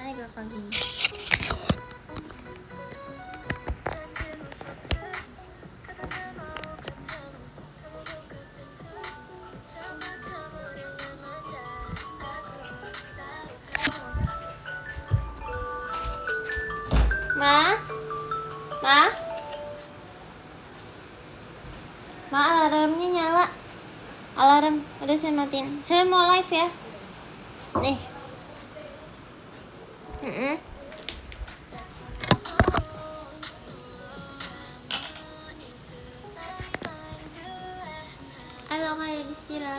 Hai kakak gini. Ma, alarmnya nyala. Alarm, udah saya matiin. Saya mau live ya. Nih. Halo Kak Yudhistira.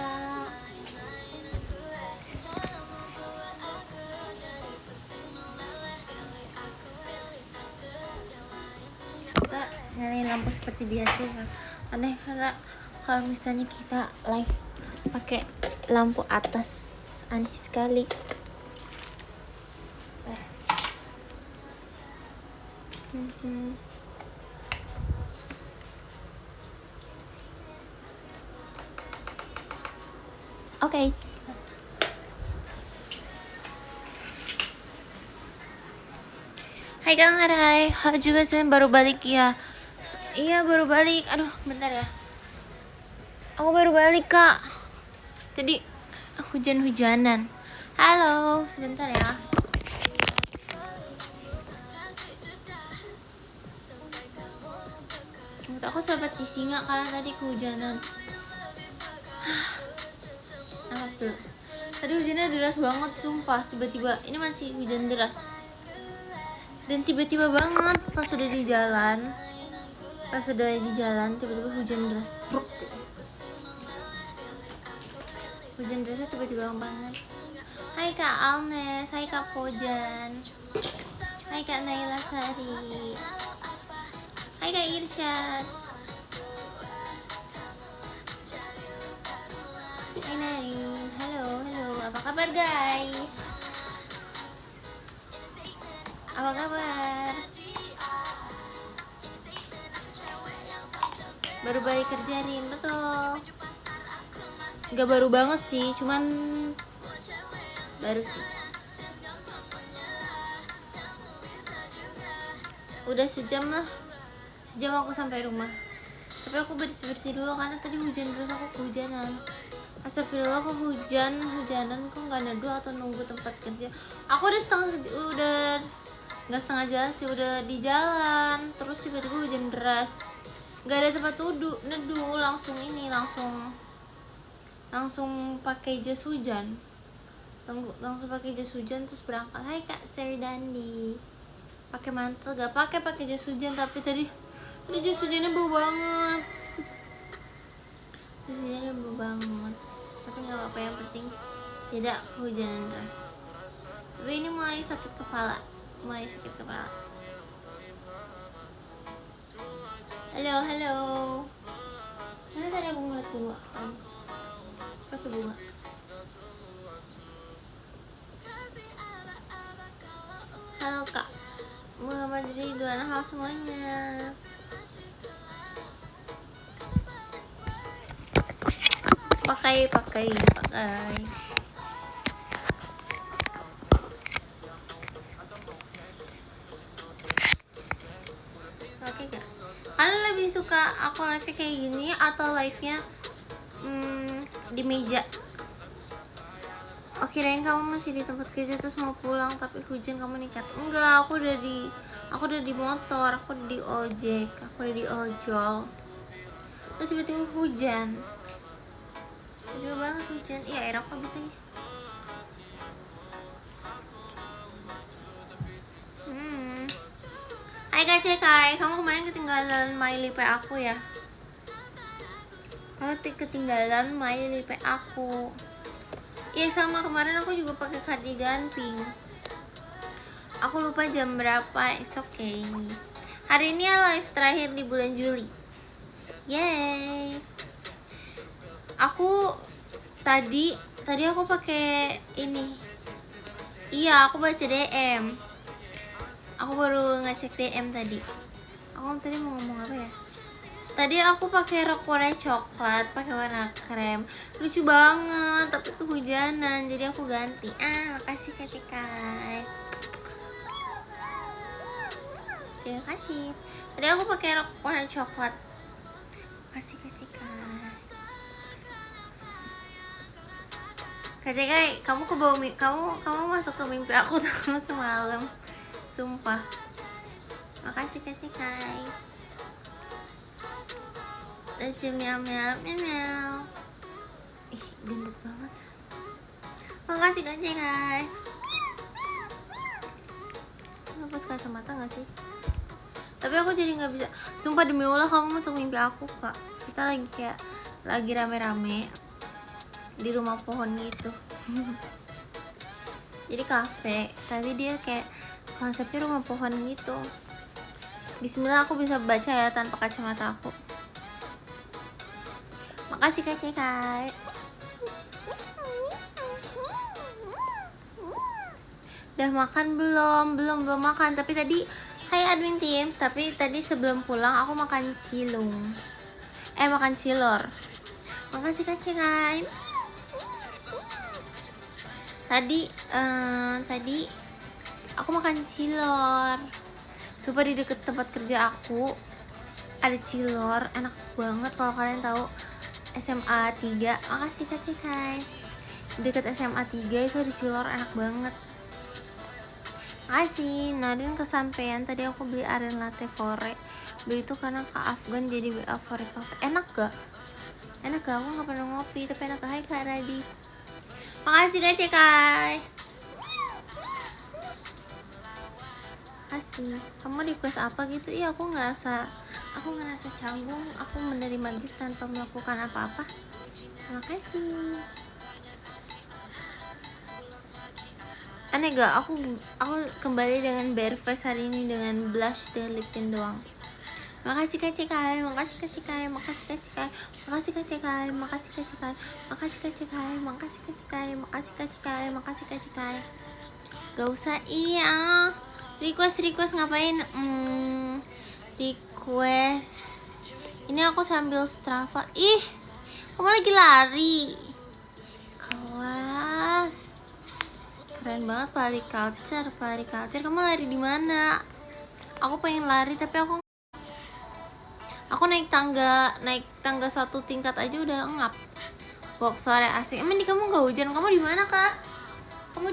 Kita nyalain lampu seperti biasa ya. Aneh karena kalau misalnya kita live pakai lampu atas, aneh sekali. Oke. Hai Kang Arai, juga saya baru balik ya. Iya baru balik, aduh bentar ya. Aku baru balik kak. Tadi hujan-hujanan. Halo, sebentar ya. Menurut aku sempat disinggah karena tadi kehujanan. Nafas dulu. Tadi hujannya deras banget, sumpah. Tiba-tiba, ini masih hujan deras. Dan tiba-tiba banget pas udah di jalan. Tiba-tiba hujan deras. Bruk, gitu. Hujan derasnya tiba-tiba banget. Hai Kak Alnes, hai Kak Pojan, hai Kak Naila Sari, hai Kak Irsyad, hai Narin, halo, apa kabar guys? Apa kabar? Baru balik kerja Rin, betul. Gak baru banget sih, cuman baru sih. Udah sejam aku sampai rumah. Tapi aku bersih-bersih dulu karena tadi hujan terus aku kehujanan. Astagfirullah, kok hujanan kok nggak neduh atau nunggu tempat kerja. Aku udah nggak setengah jalan sih, udah di jalan terus tiba-tiba hujan deras. Nggak ada tempat neduh, langsung pakai jas hujan. Langsung pakai jas hujan terus berangkat. Hai Kak Serdandi. Pakai mantel, gak pakai jas hujan, tapi tadi jas hujannya bau banget. Tapi nggak apa-apa, yang penting tidak kehujanan deras. Tapi ini mulai sakit kepala. Halo. Mana tadi aku ngeliat bunga? Pakai bunga. Halo Kak Muhammad Ridwan, halo semuanya. Pakai. Oke gak? Kalian lebih suka aku live kayak gini atau live-nya di meja? Oh, kirain kamu masih di tempat kerja terus mau pulang tapi hujan kamu nekat. Enggak, aku udah di motor, aku udah di ojek, aku udah di ojol. Terus tiba-tiba hujan. Tiba banget hujan. Iya, air aku habis lagi. Hai Kak Cekai, kamu kemarin ketinggalan MyLipe aku ya? Kamu ketinggalan MyLipe aku. Iya sama, kemarin aku juga pakai cardigan pink. Aku lupa jam berapa, it's okay. Hari ini live terakhir di bulan Juli. Yeay. Aku tadi aku pakai ini. Iya, aku baca DM. Aku baru ngecek DM tadi. Aku tadi mau ngomong apa ya? Tadi aku pakai rok warna coklat, pakai warna krem. Lucu banget, tapi kehujanan, jadi aku ganti. Makasih Kak Cikai. Terima kasih. Tadi aku pakai rok warna coklat. Kasih Kak Cika. Kak Cika, kamu masuk ke mimpi aku terus semalam. Sumpah. Makasih Kak Cika. Lucu miau miau miau miau. Ih, gendut banget. Makasih Kak Cika. Ngapus kacamata gak sih? Tapi aku jadi nggak bisa. Sumpah demi Allah kamu masuk mimpi aku Kak. Kita lagi rame-rame di rumah pohon gitu. Jadi kafe, tapi dia kayak konsepnya rumah pohon gitu. Bismillah aku bisa baca ya tanpa kacamata aku. Makasih Kak Cekai. Udah makan belum? Belum makan. Tapi tadi, hai admin teams. Tapi tadi sebelum pulang aku makan makan cilor. Makasih Kak Cekai. Tadi aku makan cilor. Sumpah di deket tempat kerja aku ada cilor, enak banget kalau kalian tahu. SMA 3. Makasih Kak Cekai. Deket SMA 3 itu ada cilor, enak banget. Makasih. Nadine kesampean. Tadi aku beli aren latte fore. Beli itu karena ke Afgan jadi BA fore cafe. Enak gak? Aku gak pernah ngopi, tapi enak. Hai Kak Radi. Makasih Kak Cekai. Makasih. Kamu request apa gitu? Iya, aku ngerasa canggung. Aku menerima gift tanpa melakukan apa-apa. Terima kasih. Aneh gak? Aku kembali dengan bare face hari ini dengan blush dan lip tint doang. Makasih Kak Cekai. Makasih Kak Cekai. Makasih Kak Cekai. Makasih Kak Cekai. Makasih Kak Cekai. Makasih Kak Cekai. Makasih Kak Cekai. Makasih Kak Cekai. Makasih Kak Cekai. Gak usah. Iya. Request ngapain? Request. Ini aku sambil Strava. Ih, kamu lagi lari. Kelas. Keren banget pelari culture. Kamu lari di mana? Aku pengen lari tapi aku naik tangga 1 tingkat aja udah ngap. Walk sore asik. Emang di kamu gak hujan? Kamu di mana Kak? Kamu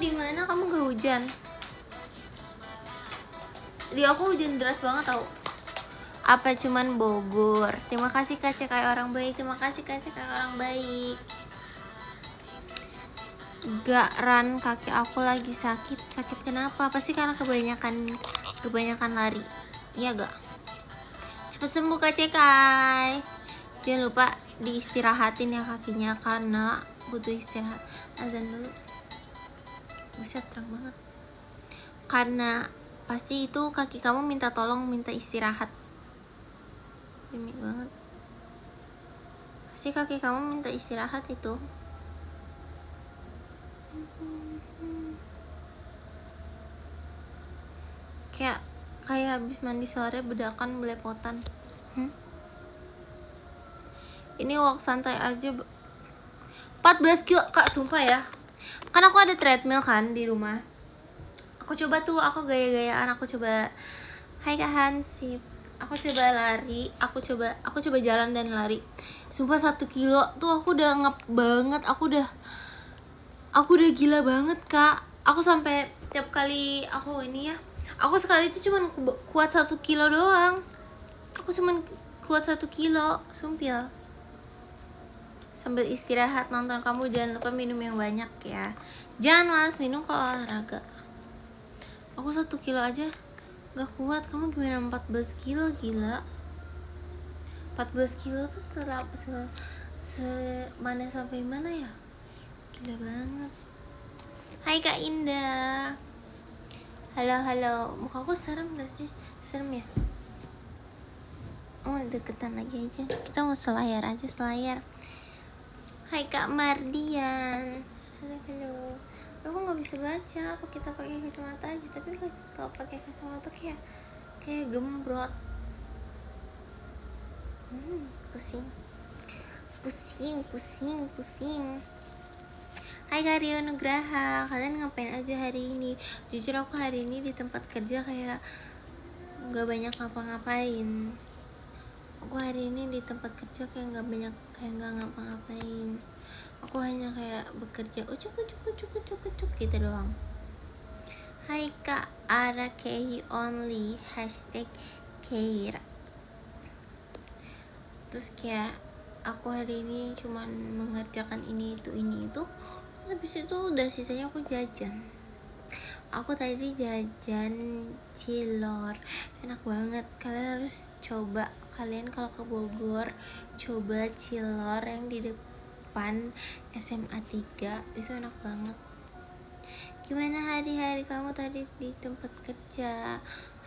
gak hujan? Di aku hujan deras banget tau. Apa cuman Bogor? Terima kasih Kak Cekai orang baik. Terima kasih Kak Cekai orang baik. Gak Ran, kaki aku lagi sakit. Sakit kenapa? Pasti karena kebanyakan lari. Iya gak? Cepet sembuh Kak Cekai. Jangan lupa diistirahatin ya kakinya karena butuh istirahat. Azan dulu. Buset, terang banget. Karena pasti itu kaki kamu minta istirahat. Demi banget. Pasti kaki kamu minta istirahat itu. Kayak habis mandi sore bedakan belepotan. Ini walk santai aja 14 kilo Kak, sumpah ya. Kan aku ada treadmill kan di rumah. Aku coba tuh, aku gaya-gayaan, aku coba. Hai Kak Hansip. Aku coba lari, aku coba jalan dan lari. Sumpah 1 kilo tuh aku udah ngap banget, aku udah gila banget Kak. Aku sampai tiap kali aku aku sekali itu cuman kuat 1 kilo doang. Aku cuman kuat 1 kilo, sumpil. Sambil istirahat nonton, kamu jangan lupa minum yang banyak ya. Jangan malas minum kalau olahraga. Aku 1 kilo aja gak kuat, kamu gimana 14 kilo, gila. 14 kilo tuh mana sampai mana ya? Gila banget. Hai Kak Indah. Halo. Mukaku serem gak sih? Serem ya? Oh, deketan lagi aja. Kita mau selayar. Hai Kak Mardian. Halo. Aku nggak bisa baca. Apa kita pakai kacamata aja? Tapi kalau pakai kacamata kayak gembrot. Pusing. Hai Kak Rio Nugraha. Kalian ngapain aja hari ini? Jujur aku hari ini di tempat kerja kayak nggak banyak ngapa-ngapain. Aku hari ini di tempat kerja kayak nggak ngapa-ngapain. Aku hanya kayak bekerja ucuk gitu doang. Hai Kak Ara Kehi only #Keira. Terus kayak aku hari ini cuman mengerjakan ini itu. Terus habis itu udah sisanya aku jajan. Aku tadi jajan cilor, enak banget. Kalian harus coba. Kalian kalau ke Bogor, coba cilor yang di depan SMA 3, itu enak banget. Gimana hari-hari kamu tadi di tempat kerja?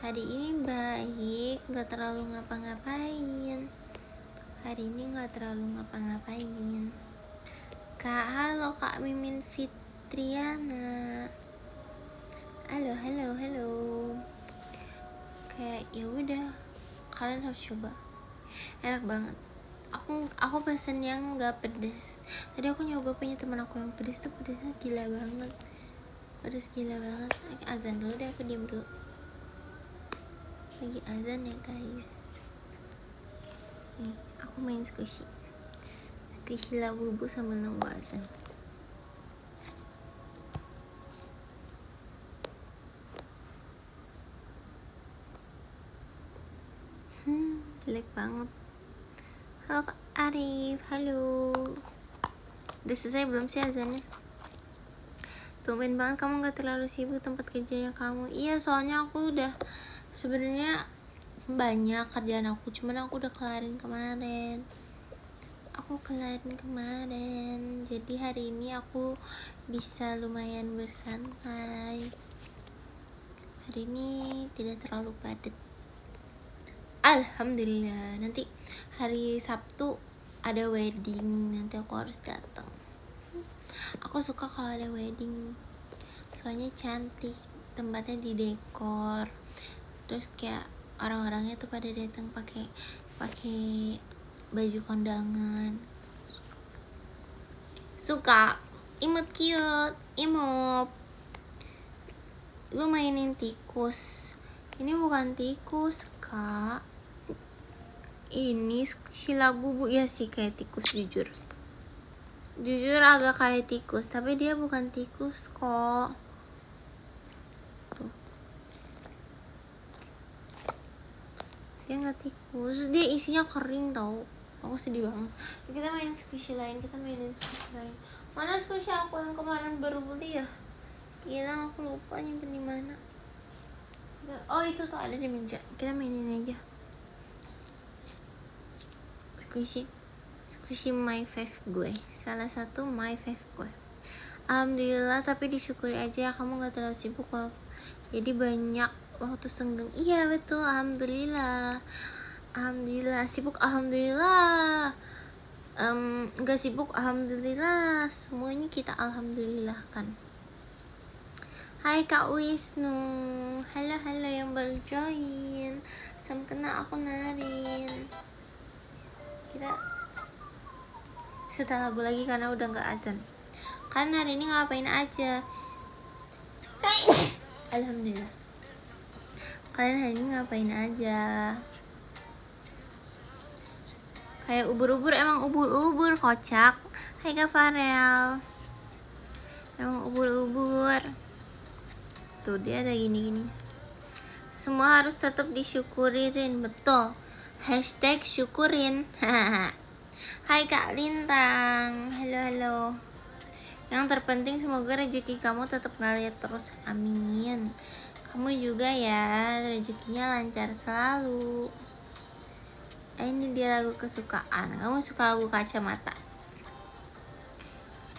Hari ini baik, gak terlalu ngapa-ngapain. Kak, halo Kak Mimin Fitriana. Halo. Kayak ya udah, kalian harus coba. Enak banget. Aku pesen yang gak pedes. Tadi aku nyoba punya teman aku yang pedes tuh, pedesnya gila banget. Azan dulu deh, aku diam dulu. Lagi azan ya guys. Nih, aku main squishy labubu sambil nunggu azan. Jelek banget. Halo Kak Arif, halo. Udah selesai belum sih azannya? Tumben banget kamu gak terlalu sibuk tempat kerjanya kamu. Iya, soalnya aku udah sebenarnya banyak kerjaan aku, cuman aku udah kelarin kemarin. Jadi hari ini aku bisa lumayan bersantai. Hari ini tidak terlalu padat. Alhamdulillah. Nanti hari Sabtu ada wedding, nanti aku harus datang. Aku suka kalau ada wedding, soalnya cantik, tempatnya di dekor, terus kayak orang-orangnya tuh pada datang pakai baju kondangan. Suka imut cute, imut. Lu mainin tikus. Ini bukan tikus, Kak. Ini silabubu ya sih, kayak tikus jujur agak kayak tikus, tapi dia bukan tikus kok. Tuh. Dia nggak tikus, dia isinya kering tau. Aku sedih banget. Kita mainin squishy lain. Mana squishy aku yang kemarin baru beli ya? Gila, aku lupa nyimpen di mana. Oh, itu tuh ada di meja. Kita mainin aja. Squishy my fave gue, salah satu my fave gue. Alhamdulillah, tapi disyukuri aja kamu gak terlalu sibuk kok. Jadi banyak waktu senggang. Iya betul, alhamdulillah. Sibuk alhamdulillah. Gak sibuk alhamdulillah. Semuanya kita alhamdulillah kan. Hai Kak Wisnu. Halo yang baru join. Sam kena aku narin. Kita setelah lagu lagi karena udah gak azan. Kan hari ini ngapain aja? Alhamdulillah. Kalian hari ini ngapain aja? Kayak ubur-ubur, emang ubur-ubur kocak. Hai Kak Farel. Emang ubur-ubur. Tuh dia ada gini-gini. Semua harus tetap disyukurin, betul. #syukurin. Hai Kak Lintang. Halo. Yang terpenting semoga rezeki kamu tetap ngalir terus. Amin. Kamu juga ya, rezekinya lancar selalu. Ini dia lagu kesukaan. Kamu suka lagu kacamata?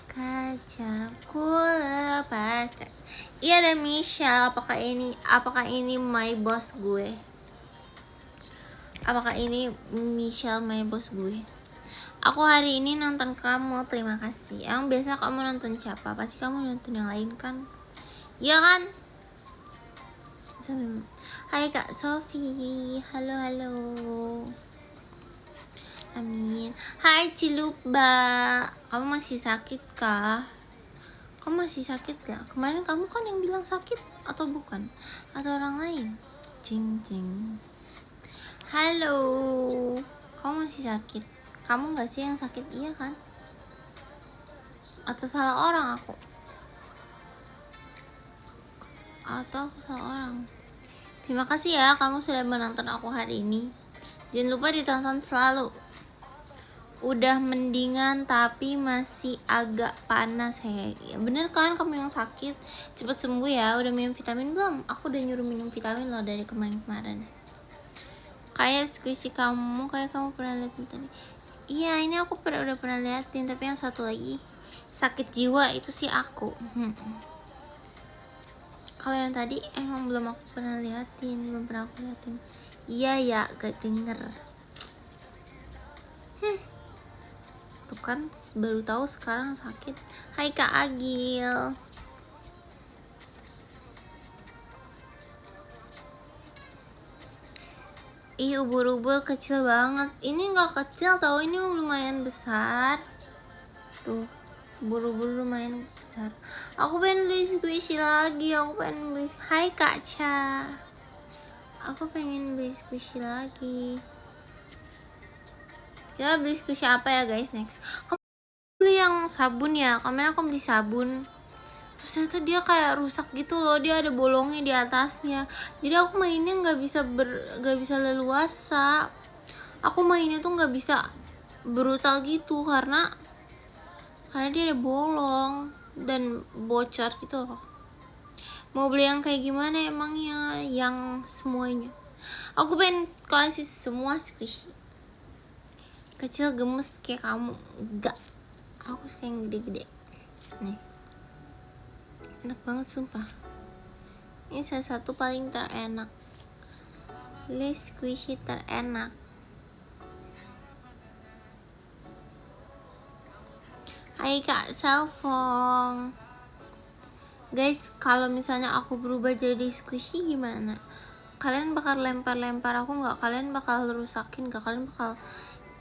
Kacaku lepas. Iya, ada Michelle. Apakah ini my boss gue? Apakah ini Michelle my boss gue? Aku hari ini nonton kamu, terima kasih. Yang biasa kamu nonton siapa? Pasti kamu nonton yang lain kan? Iya kan? Hai Kak Sofi. Halo. Amin. Hai Ciluba. Kamu masih sakit kah? Kamu masih sakit gak? Kemarin kamu kan yang bilang sakit, atau bukan? Atau orang lain? Cing cing. Halo, kamu masih sakit? Kamu nggak sih yang sakit, iya kan? Atau salah orang aku? Atau aku salah orang? Terima kasih ya kamu sudah menonton aku hari ini. Jangan lupa ditonton selalu. Udah mendingan tapi masih agak panas ya bener kan kamu yang sakit, cepet sembuh ya. Udah minum vitamin belum? Aku udah nyuruh minum vitamin loh dari kemarin. Kayak squishy kamu, kayak kamu pernah lihat tadi. Iya ini aku udah pernah liatin, tapi yang satu lagi sakit jiwa itu sih aku. Kalau yang tadi emang belum aku pernah liatin, belum pernah aku liatin. Iya ya, gak denger. Tuh kan baru tahu sekarang sakit. Hai Kak Agil. Ih ubur-ubur kecil banget. Ini nggak kecil tau, ini lumayan besar. Tuh ubur-ubur lumayan besar. Aku pengen beli squishy lagi. Hai Kak Cha. Aku pengen beli squishy lagi. Kita beli squishy apa ya guys next? Kamu beli yang sabun ya? Kemarin aku beli sabun. Terus ternyata dia kayak rusak gitu loh. Dia ada bolongnya di atasnya. Jadi aku mainnya nggak bisa leluasa. Aku mainnya tuh nggak bisa brutal gitu karena dia ada bolong dan bocor gitu loh. Mau beli yang kayak gimana emangnya? Yang semuanya. Aku pengen koleksi semua squishy. Kecil gemes kayak kamu enggak, aku suka yang gede-gede nih, enak banget sumpah. Ini salah satu paling terenak, list squishy terenak. Hai Kak Selfong. Guys, kalau misalnya aku berubah jadi squishy gimana? Kalian bakal lempar aku nggak? Kalian bakal rusakin nggak? Kalian bakal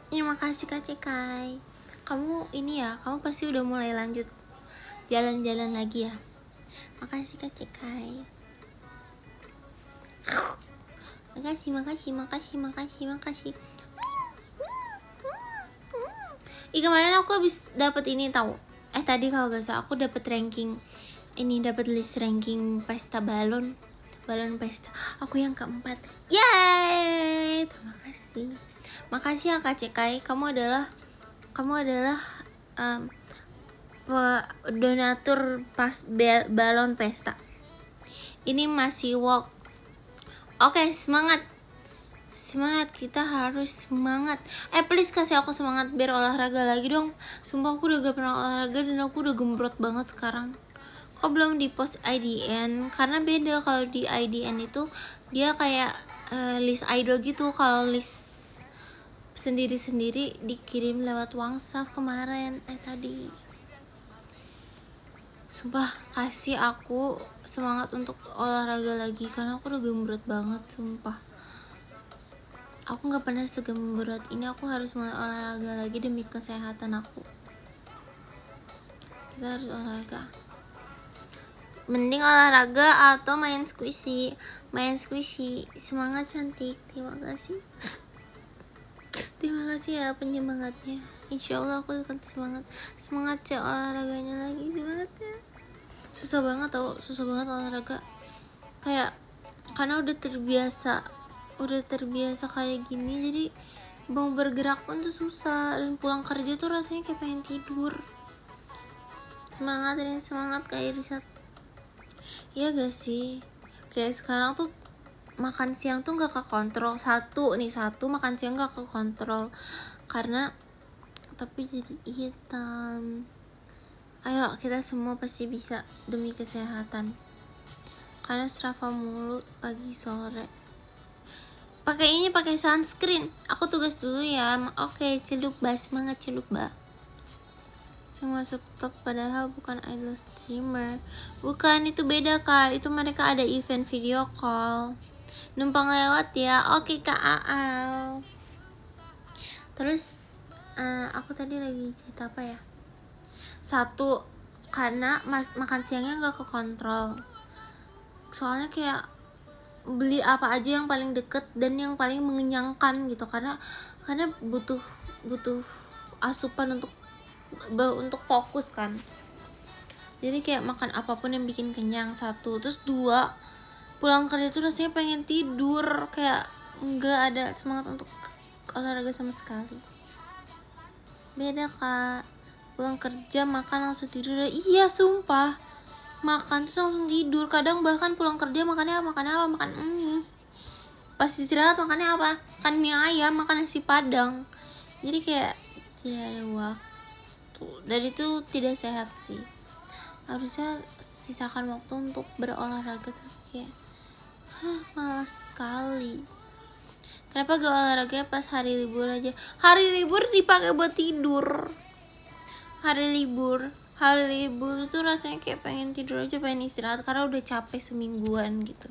ini? Makasih Kak Cekai. Kamu ini ya, kamu pasti udah mulai lanjut jalan-jalan lagi ya. Makasih Kak Cekai. Makasih. Ih kemarin aku habis dapat ini tahu. Tadi kalau gak salah aku dapat ranking. Ini dapat list ranking pesta balon pesta. Aku yang keempat. Yeay! Terima kasih. Makasih ya Kak Cekai. Kamu adalah donatur balon pesta. Ini masih walk. Oke, semangat, kita harus semangat. Please kasih aku semangat biar olahraga lagi dong. Sumpah aku udah gak pernah olahraga dan aku udah gembrot banget sekarang. Kok belum di post IDN? Karena beda, kalau di IDN itu dia kayak list idol gitu. Kalau list sendiri-sendiri dikirim lewat WhatsApp kemarin tadi. Sumpah kasih aku semangat untuk olahraga lagi karena aku udah gembrot banget sumpah. Aku gak pernah segembrot ini. Aku harus mulai olahraga lagi demi kesehatan aku. Kita harus olahraga. Mending olahraga atau main squishy. Semangat cantik. Terima kasih ya penyemangatnya. Insya Allah aku akan semangat ya olahraganya lagi. Semangatnya. Susah banget olahraga. Kayak karena udah terbiasa kayak gini, jadi mau bergerak pun tuh susah. Dan pulang kerja tuh rasanya kayak pengen tidur. Semangat kayak Irsat. Iya gak sih? Kayak sekarang tuh makan siang tuh gak kekontrol. Satu makan siang gak kekontrol karena tapi jadi hitam. Ayo kita semua pasti bisa demi kesehatan. Karena Strava mulu pagi sore. Pakai sunscreen. Aku tugas dulu ya. Oke, Celukba, semangat Celukba. Yang masuk top padahal bukan idol streamer. Bukan, itu beda Kak. Itu mereka ada event video call. Numpang lewat ya. Oke Kak Aal. Terus aku tadi lagi cerita apa ya? Satu, karena makan siangnya gak kekontrol. Soalnya kayak beli apa aja yang paling deket dan yang paling mengenyangkan gitu, karena butuh asupan untuk fokus kan. Jadi kayak makan apapun yang bikin kenyang, satu. Terus dua, pulang kerja tuh rasanya pengen tidur, kayak nggak ada semangat untuk olahraga sama sekali. Beda Kak, pulang kerja makan langsung tidur. Iya sumpah, makan terus langsung tidur. Kadang bahkan pulang kerja makan mie. Pas istirahat makannya apa? Makan mie ayam, makan nasi padang. Jadi kayak tidak ada waktu, dan itu tidak sehat sih. Harusnya sisakan waktu untuk berolahraga, tapi kayak malas sekali. Kenapa gak olahraga pas hari libur aja? Hari libur dipakai buat tidur. Hari libur tuh rasanya kayak pengen tidur aja, pengen istirahat karena udah capek semingguan gitu.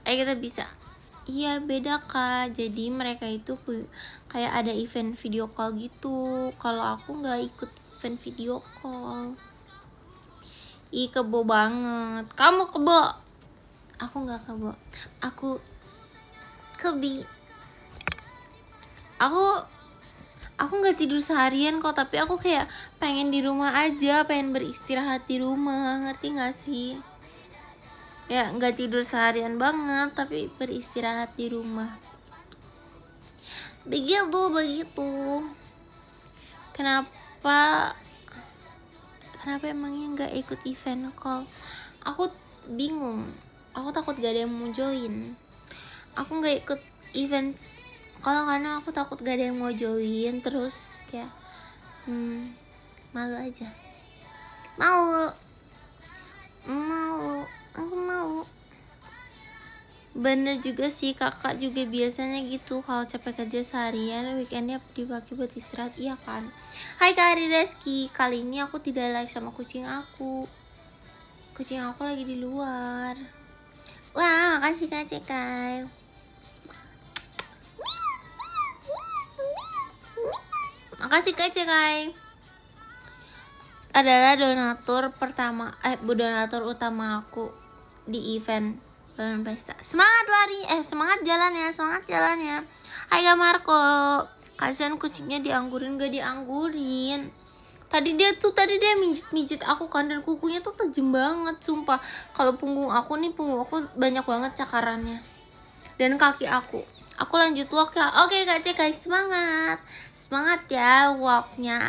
Ayo kita bisa. Iya beda Kak, jadi mereka itu kayak ada event video call gitu. Kalau aku gak ikut event video call. Ih kebo banget. Kamu kebo. Aku gak kebo. Aku kebi. Aku gak tidur seharian kok, tapi aku kayak pengen di rumah aja, pengen beristirahat di rumah, ngerti gak sih? Ya gak tidur seharian banget, tapi beristirahat di rumah. Begitu. Kenapa emangnya gak ikut event call? Aku bingung. Aku takut gak ada yang mau join. Aku gak ikut event call karena aku takut gak ada yang mau join. Terus kayak malu aja. Aku mau. Bener juga sih, kakak juga biasanya gitu. Kalau capek kerja seharian, weekendnya dipakai buat istirahat, iya kan? Hai Kak Ari Reski, kali ini aku tidak live sama kucing aku. Kucing aku lagi di luar. Wah, makasih Kak Cekai. Makasih Kak Cekai. Adalah donatur utama aku di event Balon Pesta. Semangat jalan ya. Hai Kak Marco. Kasihan kucingnya dianggurin, gak dianggurin. Tadi dia mijit aku kan, dan kukunya tuh tajam banget sumpah. Kalau punggung aku banyak banget cakarannya. Dan kaki aku. Aku lanjut walk ya. Oke Kak Cekai, semangat ya walknya.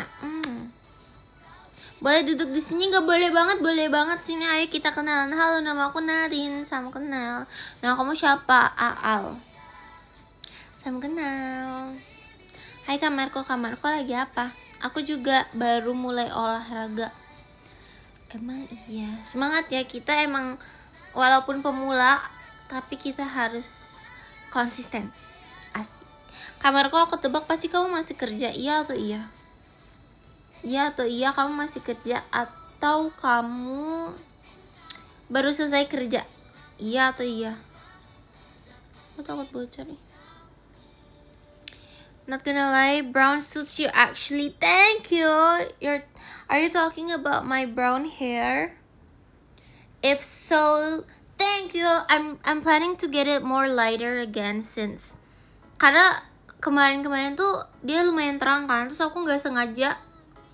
Boleh duduk di sini nggak? Boleh banget sini. Ayo kita kenalan. Halo, nama aku Narin. Salam kenal. Nah, kamu siapa? Aal. Salam kenal. Hai Kak Marco lagi apa? Aku juga baru mulai olahraga. Emang iya. Semangat ya, kita emang walaupun pemula tapi kita harus konsisten. Asik. Kak Marco, aku tebak pasti kamu masih kerja. Iya atau iya? Kamu masih kerja atau kamu baru selesai kerja? Iya atau iya? Aku takut bocor nih. Not gonna lie, brown suits you actually. Thank you. Are you talking about my brown hair? If so, thank you. I'm planning to get it more lighter again since karena kemarin tuh dia lumayan terang kan, terus aku nggak sengaja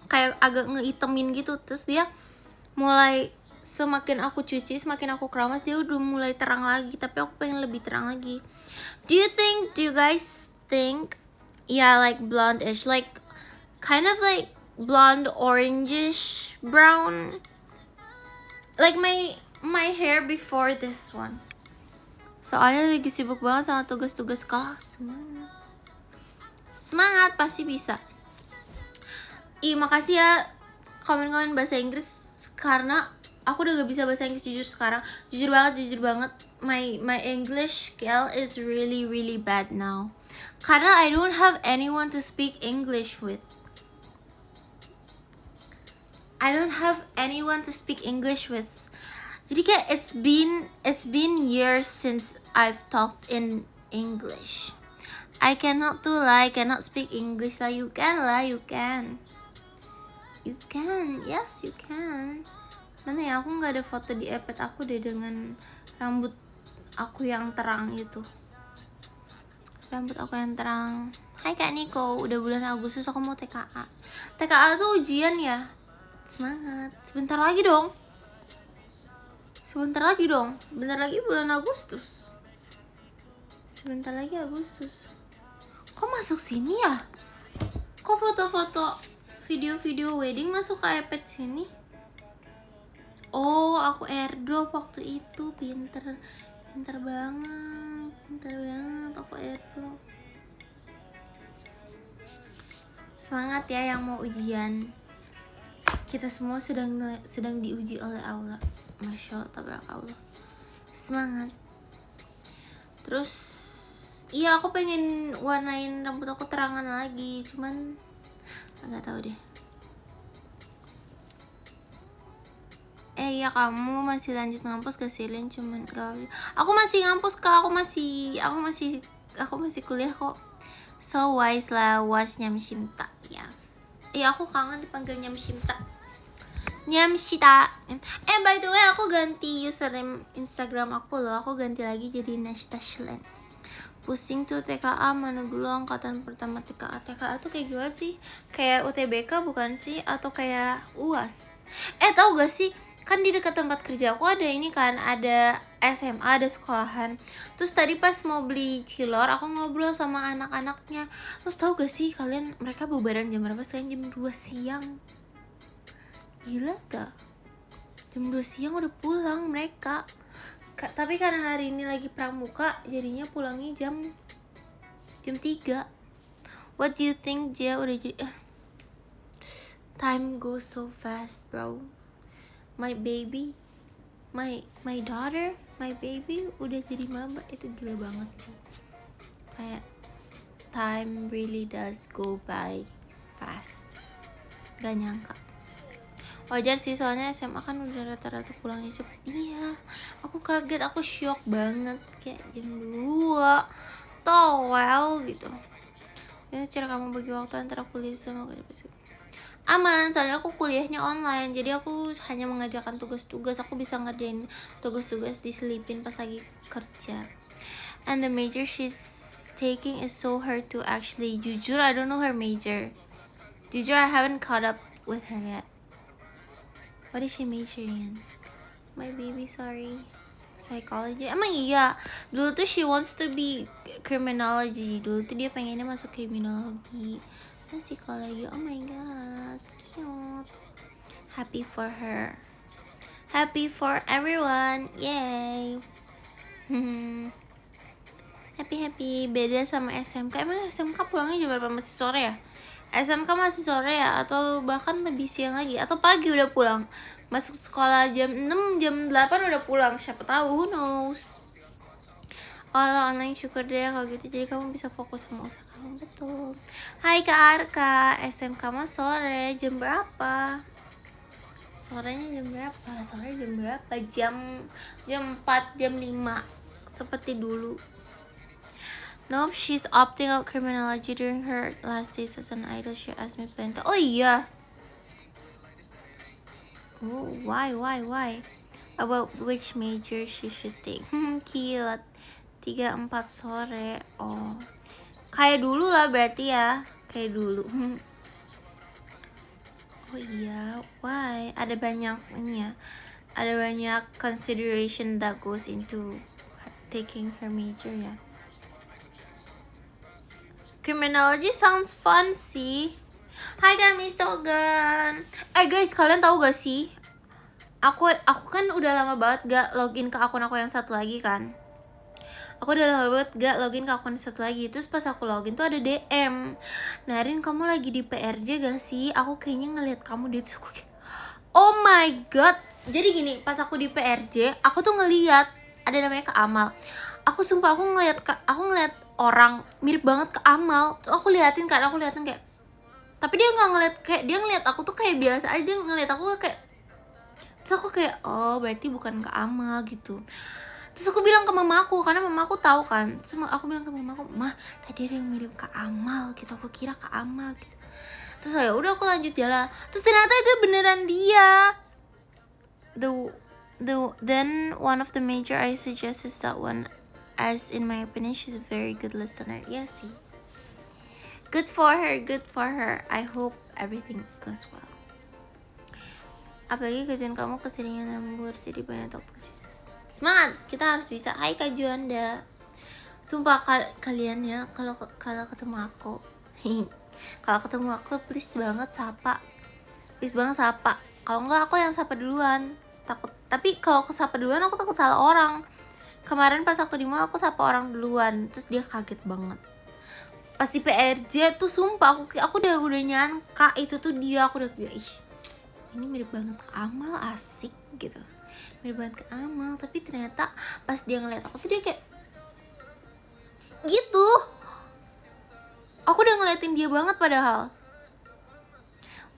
kayak agak ngeitemin gitu, terus dia mulai semakin aku cuci, semakin aku keramas, dia udah mulai terang lagi, tapi aku pengen lebih terang lagi. Do you guys think like blonde-ish, like kind of like blonde orangish brown, like my hair before this one. Soalnya lagi sibuk banget sama tugas-tugas kelas. Semangat, pasti bisa. Makasih ya komen-komen bahasa Inggris, karena aku udah gak bisa bahasa Inggris jujur sekarang. Jujur banget. My English skill is really bad now. Karena I don't have anyone to speak English with. Jadi kayak it's been years since I've talked in English. I cannot speak English lah. You can. Yes, you can. Mana ya, aku nggak ada foto di iPad aku deh dengan rambut aku yang terang itu. Rambut aku yang terang. Hai Kak Niko, udah bulan Agustus aku mau TKA. TKA tuh ujian ya. Semangat. Sebentar lagi dong. Bentar lagi bulan Agustus. Sebentar lagi Agustus. Kok masuk sini ya? Kok foto-foto video-video wedding masuk ke iPad sini? Oh, aku airdrop waktu itu. Pinter banget aku airdrop. Semangat ya yang mau ujian. Kita semua sedang diuji oleh Allah. Masya Allah, tabarakallah. Semangat. Terus iya, aku pengen warnain rambut aku terangan lagi, cuman nggak tahu deh. Iya, kamu masih lanjut ngampus ke Silin, cuman aku masih ngampus Kak, aku masih kuliah kok. So wise lah, was Nyamshinta. Yes. Iya, aku kangen dipanggil Nyamshinta. By the way, aku ganti username Instagram aku loh. Aku ganti lagi jadi Nashita Shlen. Pusing tuh TKA, mana dulu angkatan pertama TKA. TKA tuh kayak gimana sih? Kayak UTBK bukan sih? Atau kayak UAS? Tahu gak sih? Kan di dekat tempat kerja aku ada ini kan, ada SMA, ada sekolahan. Terus tadi pas mau beli cilor, aku ngobrol sama anak-anaknya. Terus tahu gak sih kalian, mereka bubaran jam berapa? Sekarang jam 2 siang. Gila gak? Jam 2 siang udah pulang mereka. Tapi karena hari ini lagi pramuka, jadinya pulangnya jam 3. What do you think, Jia? Udah jadi time goes so fast, bro. My baby, my daughter, my baby udah jadi mama. Itu gila banget sih. Kayak time really does go by fast. Gak nyangka. Wajar sih, soalnya SMA kan udah rata-rata pulangnya cepet. Iya, aku kaget, aku shock banget. Kayak jam 2 towel gitu. Ya, cara kamu bagi waktu antara kuliah sama kerja? Aman, soalnya aku kuliahnya online. Jadi aku hanya mengerjakan tugas-tugas. Aku bisa ngerjain tugas-tugas, diselipin pas lagi kerja. And the major she's taking is so hard to actually. Jujur, I don't know her major. Jujur, I haven't caught up with her yet. What is she majoring in? My baby, sorry. Psychology. Emang iya. Dulu tuh she wants to be criminology. Dulu tuh dia pengennya masuk kriminologi. Nah, psikologi. Oh my god, cute. Happy for her. Happy for everyone. Yay. Happy. Beda sama SMK. Emang SMK pulangnya jam berapa? Masih sore ya? SMK masih sore ya? Atau bahkan lebih siang lagi? Atau pagi udah pulang? Masuk sekolah jam 6, jam 8 udah pulang. Siapa tahu, who knows. Kalau online syukur deh kalau gitu, jadi kamu bisa fokus sama usaha kamu. Betul. Hai Kak Arka, SMK mah sore, jam berapa? Sorenya jam berapa? Sore jam berapa? Jam 4, jam 5 seperti dulu. Nope, she's opting out criminology during her last days as an idol. She asked me plenty. Oh iya. Oh, why? About which major she should take? Cute. 3-4 sore. Oh, kayak dulu lah berarti ya. Kayak dulu. Oh iya, why? Ada banyak ini ya. Ada banyak consideration that goes into taking her major ya. Criminology sounds fun sih. Hai guys, Togan. Guys, kalian tahu gak sih? Aku kan udah lama banget gak login ke akun aku yang satu lagi kan. Aku udah lama banget gak login ke akun satu lagi. Terus pas aku login tuh ada DM. Narin, kamu lagi di PRJ gak sih? Aku kayaknya ngeliat kamu di aku kayak, oh my god. Jadi gini, pas aku di PRJ, aku tuh ngeliat ada namanya Kak Amal. Aku sumpah, aku ngeliat orang mirip banget ke Amal. Aku liatin kayak, tapi dia nggak ngeliat, kayak dia ngeliat aku tuh kayak biasa aja. Dia ngeliat aku kayak, terus aku kayak, oh berarti bukan Kak Amal gitu. Terus aku bilang ke mama aku, karena mama aku tahu kan. Terus aku bilang ke mama aku, mah tadi ada yang mirip Kak Amal gitu. Aku kira Kak Amal gitu. Terus ya udah, aku lanjut jalan. Terus ternyata itu beneran dia. then one of the major I suggest is that one, as in my opinion she's a very good listener. Yeah, see, good for her. I hope everything goes well. Apalagi Kak Juan, kamu keseringan lembur jadi banyak waktu. Semangat, kita harus bisa. Hai Kak Juanda, sumpah kalian ya, kalau ketemu aku kalau ketemu aku please banget sapa. Kalau enggak aku yang sapa duluan, takut. Tapi kalau aku sapa duluan aku takut salah orang. Kemarin pas aku di mall aku sapa orang duluan, terus dia kaget banget. Pas di PRJ tuh sumpah aku udah nyangka itu tuh dia. Aku udah bilang, ih ini mirip banget ke Amal, asik gitu, mirip banget ke Amal. Tapi ternyata pas dia ngeliat aku tuh dia kayak gitu. Aku udah ngeliatin dia banget padahal.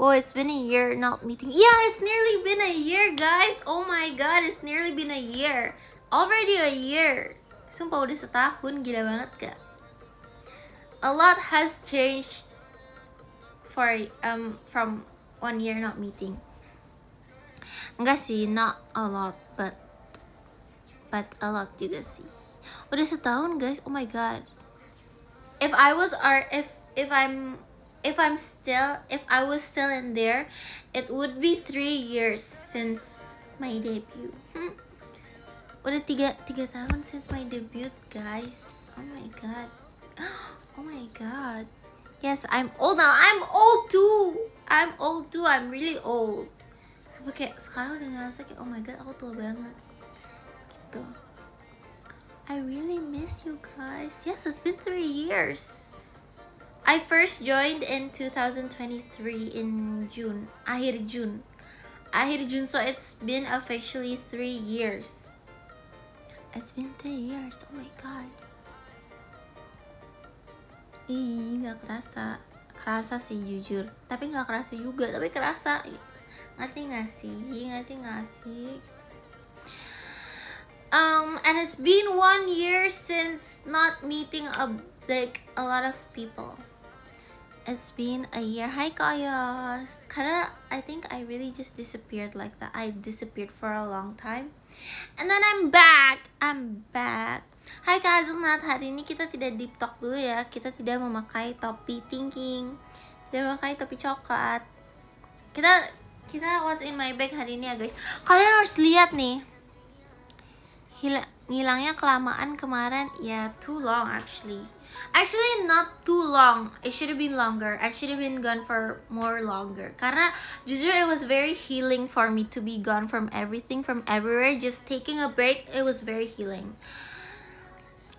Oh, it's been a year not meeting. Yeah, it's nearly been a year, guys. Oh my god, it's nearly been a year. Already a year. Sumpah udah setahun, gila banget gak? A lot has changed from 1 year not meeting. Enggak sih, not a lot, but a lot juga sih. Udah setahun, guys. Oh my god. If I was still in there, it would be 3 years since my debut. Udah 3 tahun since my debut, guys. Oh my god. Oh my god. Yes, I'm old now. I'm old too. I'm really old. So kayak sekarang udah ngerasa kayak oh my god, aku tua banget. Gitu. I really miss you guys. Yes, it's been 3 years. I first joined in 2023 in June. Akhir June. So it's been officially 3 years. It's been 3 years. Oh my god. Ih, gak kerasa sih jujur, tapi gak kerasa juga, tapi kerasa gitu. Ngerti gak sih? And it's been 1 year since not meeting a lot of people. It's been a year. Hi Kayas. Karena I think I really just disappeared like that. I disappeared for a long time. And then I'm back. Hai Kak Hazelnut, hari ini kita tidak deep talk dulu ya. Kita tidak memakai topi thinking, tidak memakai topi coklat. Kita what's in my bag hari ini ya guys. Kalian harus lihat nih, ngilangnya kelamaan kemarin. Ya, too long actually not too long. It should have been longer. I should have been gone for more longer. Karena jujur it was very healing for me to be gone from everything, from everywhere. Just taking a break, it was very healing.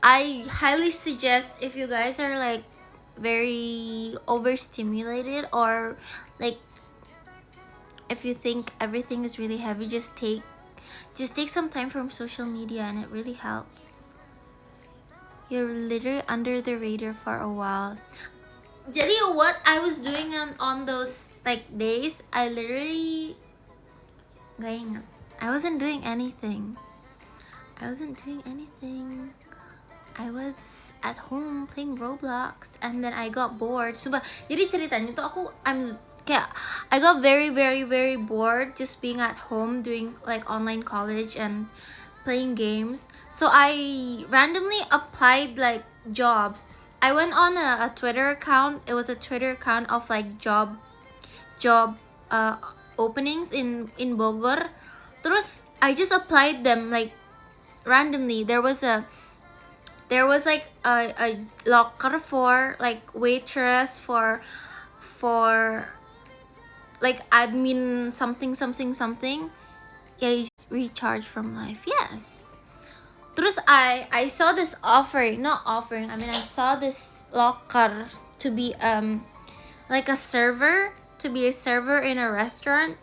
I highly suggest if you guys are like very overstimulated, or like if you think everything is really heavy, just take some time from social media and it really helps. You're literally under the radar for a while. Jadi what I was doing on those like days, I literally gak ingat. I wasn't doing anything. I was at home playing Roblox and then I got bored. Sumpah, jadi ceritanya tuh I got very very very bored just being at home doing like online college and playing games. So I randomly applied like jobs. I went on a Twitter account. It was a Twitter account of like job openings in Bogor. Terus I just applied them like randomly. There was like a locker for like waitress, for like admin something. Yeah, you recharge from life. Yes. Terus I saw this offering. I saw this locker to be like a server, in a restaurant,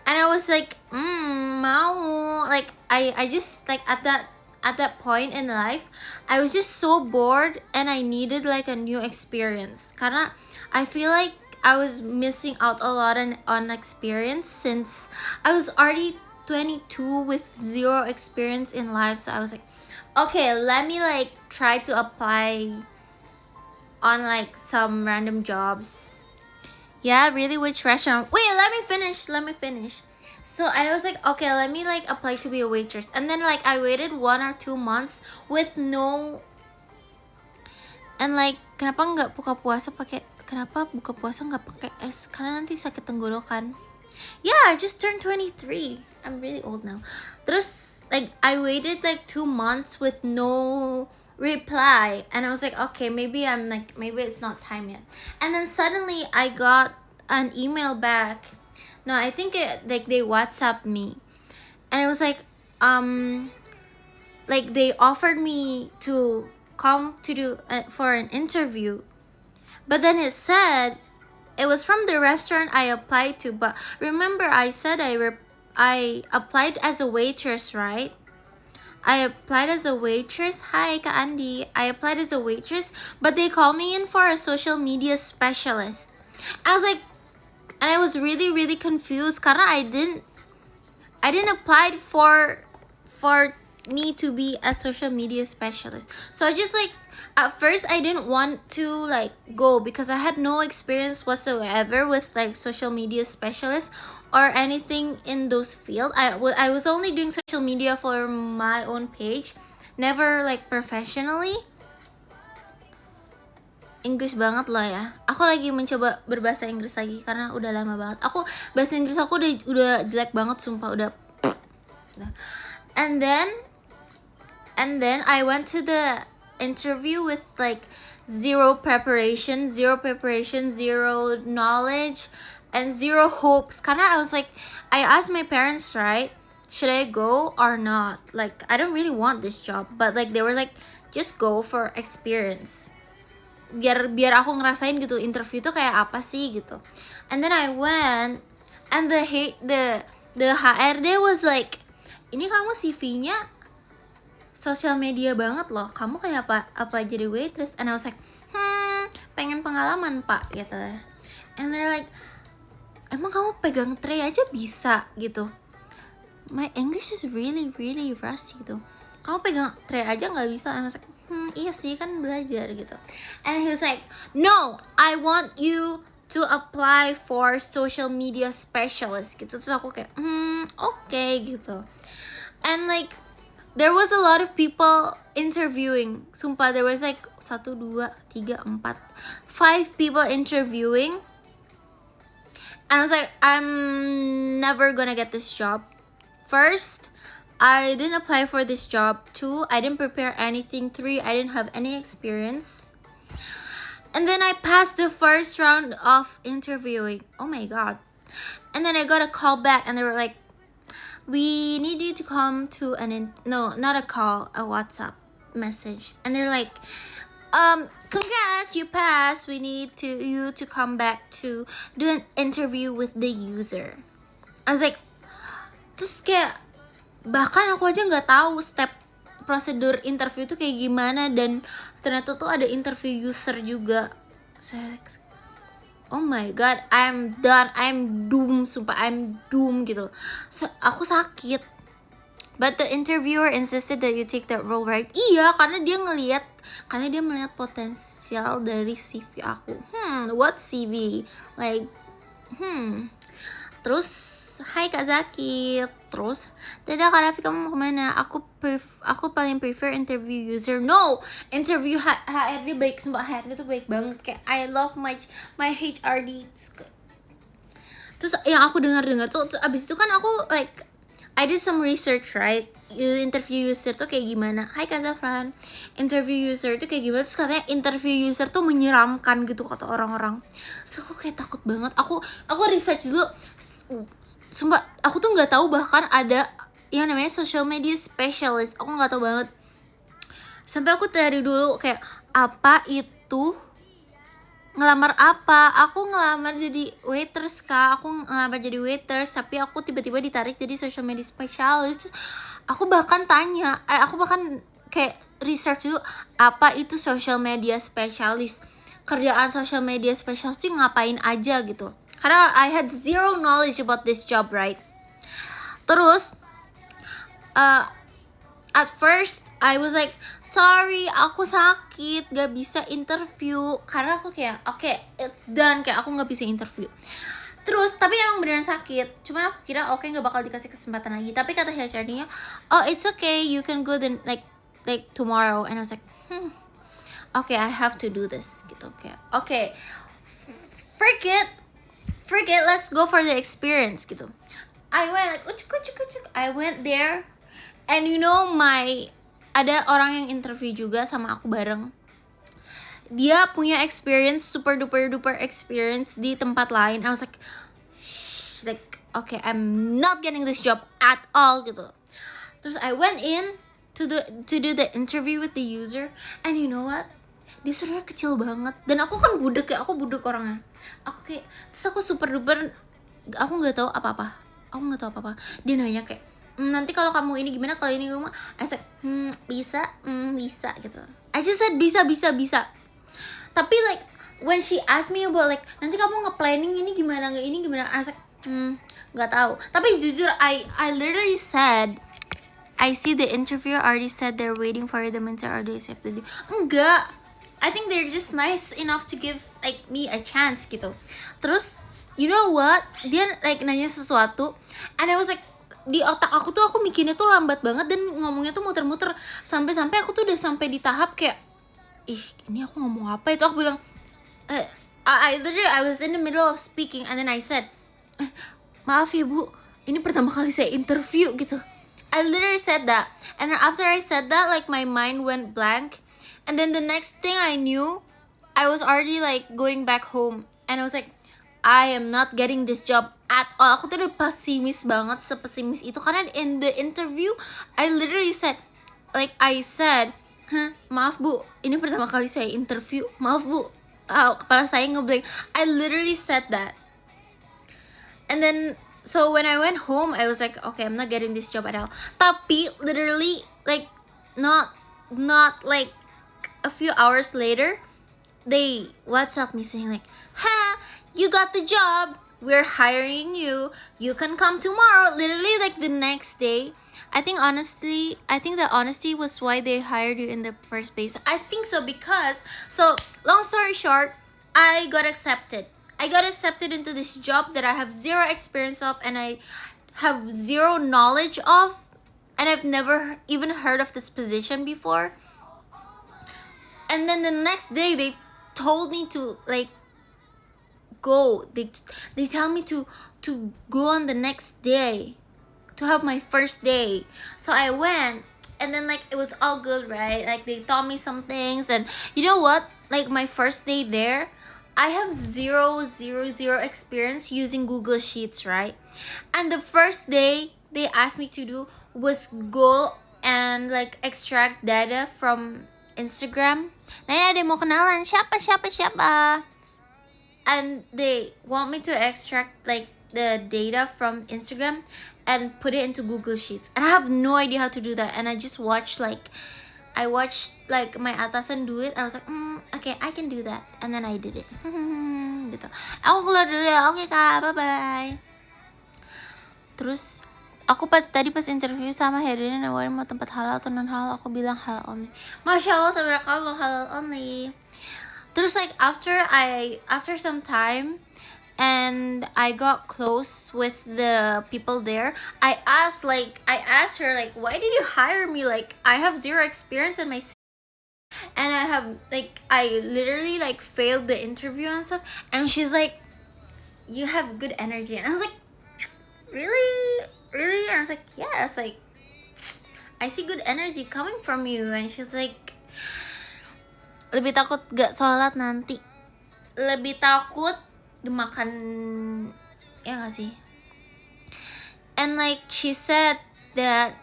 and I was like, mau. Like I just like at that point in life, I was just so bored and I needed like a new experience. Karena I feel like I was missing out a lot on experience since I was already 22 with zero experience in life. So I was like, okay, let me like try to apply on like some random jobs. Yeah, really, which restaurant? Wait, let me finish. So I was like, okay, let me like apply to be a waitress. And then like I waited 1 or 2 months with no, and like kenapa buka puasa pakai es, karena nanti sakit tenggorokan. Yeah, I just turned 23. I'm really old now. Terus like I waited like 2 months with no reply, and I was like, okay, maybe it's not time yet. And then suddenly I got an email back. No, I think like they WhatsApped me, and it was like like they offered me to come to do for an interview, but then it said it was from the restaurant I applied to. But remember, I said I applied as a waitress, right? I applied as a waitress. Hi, Kak Andi. I applied as a waitress, but they called me in for a social media specialist. I was like, and I was really, really confused karena I didn't apply for me to be a social media specialist. So I just like, at first I didn't want to like go because I had no experience whatsoever with like social media specialists or anything in those field. I was only doing social media for my own page, never like professionally. English banget loh ya. Aku lagi mencoba berbahasa Inggris lagi karena udah lama banget. Bahasa Inggris aku udah jelek banget, sumpah udah. And then I went to the interview with like zero preparation, zero knowledge, and zero hopes. Karena I was like, I asked my parents, right, should I go or not? Like, I don't really want this job, but like they were like, just go for experience. Biar aku ngerasain gitu interview tuh kayak apa sih gitu. And then I went, and the HRD was like, ini kamu CV-nya sosial media banget loh, kamu kayak apa jadi waitress? And I was like, pengen pengalaman pak gitu. And they're like, emang kamu pegang tray aja bisa gitu? My English is really really rusty gitu. Kamu pegang tray aja nggak bisa? And I was like, iya sih kan belajar gitu. And he was like, no, I want you to apply for social media specialist gitu. Terus aku kayak okay gitu. And like there was a lot of people interviewing. Sumpah, there was like 1, 2, 3, 4, 5 people interviewing. And I was like, I'm never gonna get this job. First, I didn't apply for this job. 2, I didn't prepare anything. 3, I didn't have any experience. And then I passed the first round of interviewing. Oh my god. And then I got a call back and they were like, we need you to come to no, not a call, a WhatsApp message. And they're like, congrats, you passed. We need you to come back to do an interview with the user. I was like, terus kayak bahkan aku aja nggak tahu step prosedur interview tuh kayak gimana, dan ternyata tuh ada interview user juga. So, oh my god, I'm done, I'm doomed, sumpah I'm doomed gitu. So, aku sakit. But the interviewer insisted that you take that role, right? Iya, karena dia melihat potensial dari CV aku. What CV? Like, Terus, hai Kak Zaki. Terus, dadah Kak Raffi, kamu mau kemana? Aku paling prefer interview user. No, interview HRD baik, sumpah HRD tuh baik banget. Kayak I love my HRD. Terus yang aku dengar tuh abis itu kan aku like I did some research, right? Interview user tuh kayak gimana? Hai Kak Zafran, interview user tuh kayak gimana? Terus katanya interview user tuh menyeramkan gitu kata orang-orang. Terus aku kayak takut banget. Aku research dulu. Sumpah, aku tuh nggak tahu bahkan ada yang namanya social media specialist. Aku nggak tahu banget. Sampai aku cari dulu kayak apa itu, ngelamar apa. Aku ngelamar jadi waiters kak. Aku ngelamar jadi waiters, tapi aku tiba-tiba ditarik jadi social media specialist. Aku bahkan kayak research dulu apa itu social media specialist, kerjaan social media specialist itu ngapain aja gitu. Karena I had zero knowledge about this job, right? Terus at first I was like, sorry, aku sakit, gak bisa interview. Karena aku kayak, okay, it's done, kayak aku gak bisa interview. Terus tapi emang beneran sakit, cuman aku kira oke nggak bakal dikasih kesempatan lagi. Tapi kata HRD-nya, oh it's okay, you can go then like tomorrow. And I was like, okay, I have to do this gitu. Okay, forget, let's go for the experience gitu. I went like ucuk. I went there, and you know ada orang yang interview juga sama aku bareng. Dia punya experience, super duper experience di tempat lain. I was like, okay, I'm not getting this job at all gitu. Terus I went in to do the interview with the user, and you know what? Dia suaranya kecil banget, dan aku kan budek ya, aku budek orangnya. Terus aku super duper, aku nggak tahu apa-apa. Dia nanya kayak, nanti kalau kamu ini gimana, kalau ini gimana? I said, bisa gitu. I just said bisa. Tapi like when she asked me about like nanti kamu nge-planning ini gimana, I was like, nggak tahu. Tapi jujur, I literally said, I see the interviewer already said they're waiting for the mentor or they have to do. Enggak, I think they're just nice enough to give like me a chance gitu. Terus you know what, dia like nanya sesuatu, and I was like, di otak aku tuh aku mikirnya tuh lambat banget, dan ngomongnya tuh muter-muter sampai aku tuh udah sampai di tahap kayak, ini aku ngomong apa itu. Aku bilang, I was in the middle of speaking, and then I said, maaf ya Bu, ini pertama kali saya interview gitu. I literally said that, and then after I said that, like my mind went blank, and then the next thing I knew, I was already like going back home, and I was like, I am not getting this job at all. Aku tuh udah pesimis banget, sepesimis itu, karena in the interview I literally said, maaf Bu, ini pertama kali saya interview, maaf Bu, kepala saya ngeblank. I literally said that. And then so when I went home, I was like, okay, I'm not getting this job at all. Tapi literally like not like a few hours later, they WhatsApp me saying like, you got the job, we're hiring you, you can come tomorrow. Literally like the next day. I think the honesty was why they hired you in the first place. I think so, because, so long story short, I got accepted into this job that I have zero experience of, and I have zero knowledge of, and I've never even heard of this position before. And then the next day they told me to like go. They tell me to go on the next day to have my first day. So I went, and then like it was all good, right? Like they taught me some things, and you know what? Like my first day there, I have zero experience using Google Sheets, right? And the first day they asked me to do was go and like extract data from Instagram. Nah, ada mau kenalan siapa? And they want me to extract like the data from Instagram and put it into Google Sheets, and I have no idea how to do that. And I just watched like my atasan do it. I was like, okay, I can do that, and then I did it. Gitu. Aku keluar dulu ya, oke Kak, bye bye. Terus aku tadi pas interview sama Herina nawarin mau tempat halal atau non halal, aku bilang halal only. Masya Allah, tabarakallah, halal only. Terus like after some time, and I got close with the people there, I asked her like, why did you hire me? Like I have zero experience in my and I literally like failed the interview and stuff. And she's like, you have good energy. And I was like, really? And I was like, yes, like I see good energy coming from you. And she's like, lebih takut gak sholat nanti, lebih takut makan, ya gak sih? And like she said that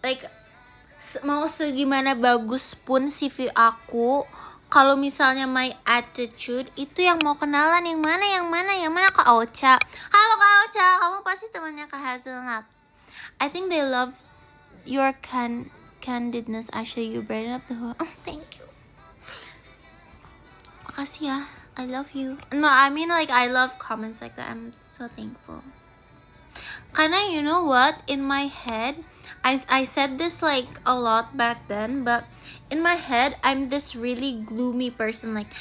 like mau segimana bagus pun CV aku, kalau misalnya my attitude itu yang mau kenalan yang mana Kak Ocha. Halo Kak Ocha, kamu pasti temannya Kak Hazelnut. I think they love your candidness. Actually, you brighten up the whole. Oh, thank you. Makasih ya. I love you. No, I mean like I love comments like that. I'm so thankful. Kinda, you know what? In my head, I said this like a lot back then, but in my head, I'm this really gloomy person. Like,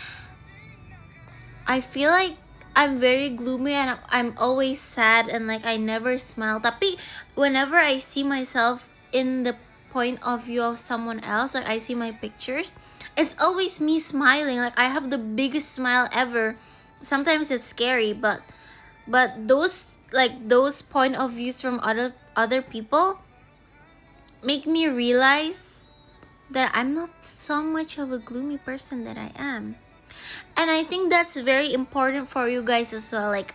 I feel like I'm very gloomy and I'm always sad and like I never smile. Tapi whenever I see myself in the point of view of someone else, like I see my pictures, it's always me smiling. Like I have the biggest smile ever. Sometimes it's scary, but those point of views from other people make me realize that I'm not so much of a gloomy person that I am. And I think that's very important for you guys as well. Like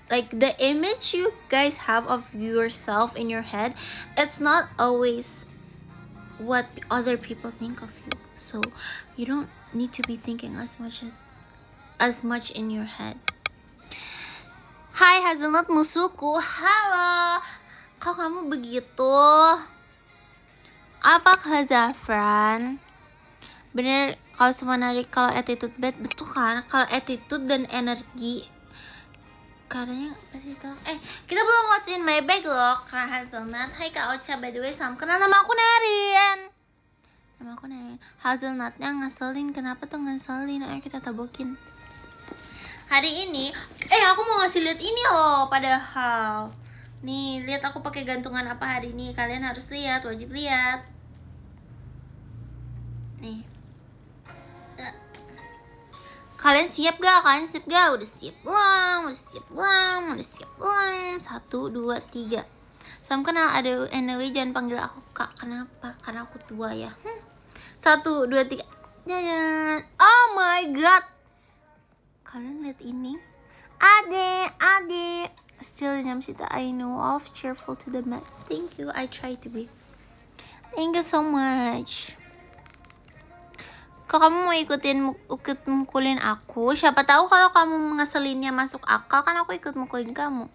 the image you guys have of yourself in your head, it's not always what other people think of you. So you don't need to be thinking as much in your head. Hai Hazelnut musuhku. Halo. Kok kamu begitu? Apakah Zafran? Bener kalau semua narik kalau attitude bad, betul kan? Kalau attitude dan energi katanya pasti tahu. Kita belum watchin my bag loh, Kak Hazelnut. Hai Kak Ocha, by the way, salam kenal, nama aku Narian. Hazelnutnya ngeselin, kenapa tuh ngeselin? Ayo kita tabokin. Hari ini, aku mau ngasih lihat ini loh, padahal. Nih, lihat aku pakai gantungan apa hari ini. Kalian harus lihat, wajib lihat. Nih. Kalian siap gak? Udah siap belum? 1, 2, 3. Salam kenal, anyway jangan panggil aku Kak. Kenapa? Karena aku tua ya. 1, 2, 3. Oh my god. Kalian lihat ini? Ade. Still Nyamsita I know of, cheerful to the max. Thank you, I try to be. Thank you so much. Kok kamu mau ikut mukulin aku? Siapa tahu kalau kamu ngeselinnya masuk akal, kan aku ikut mukulin kamu.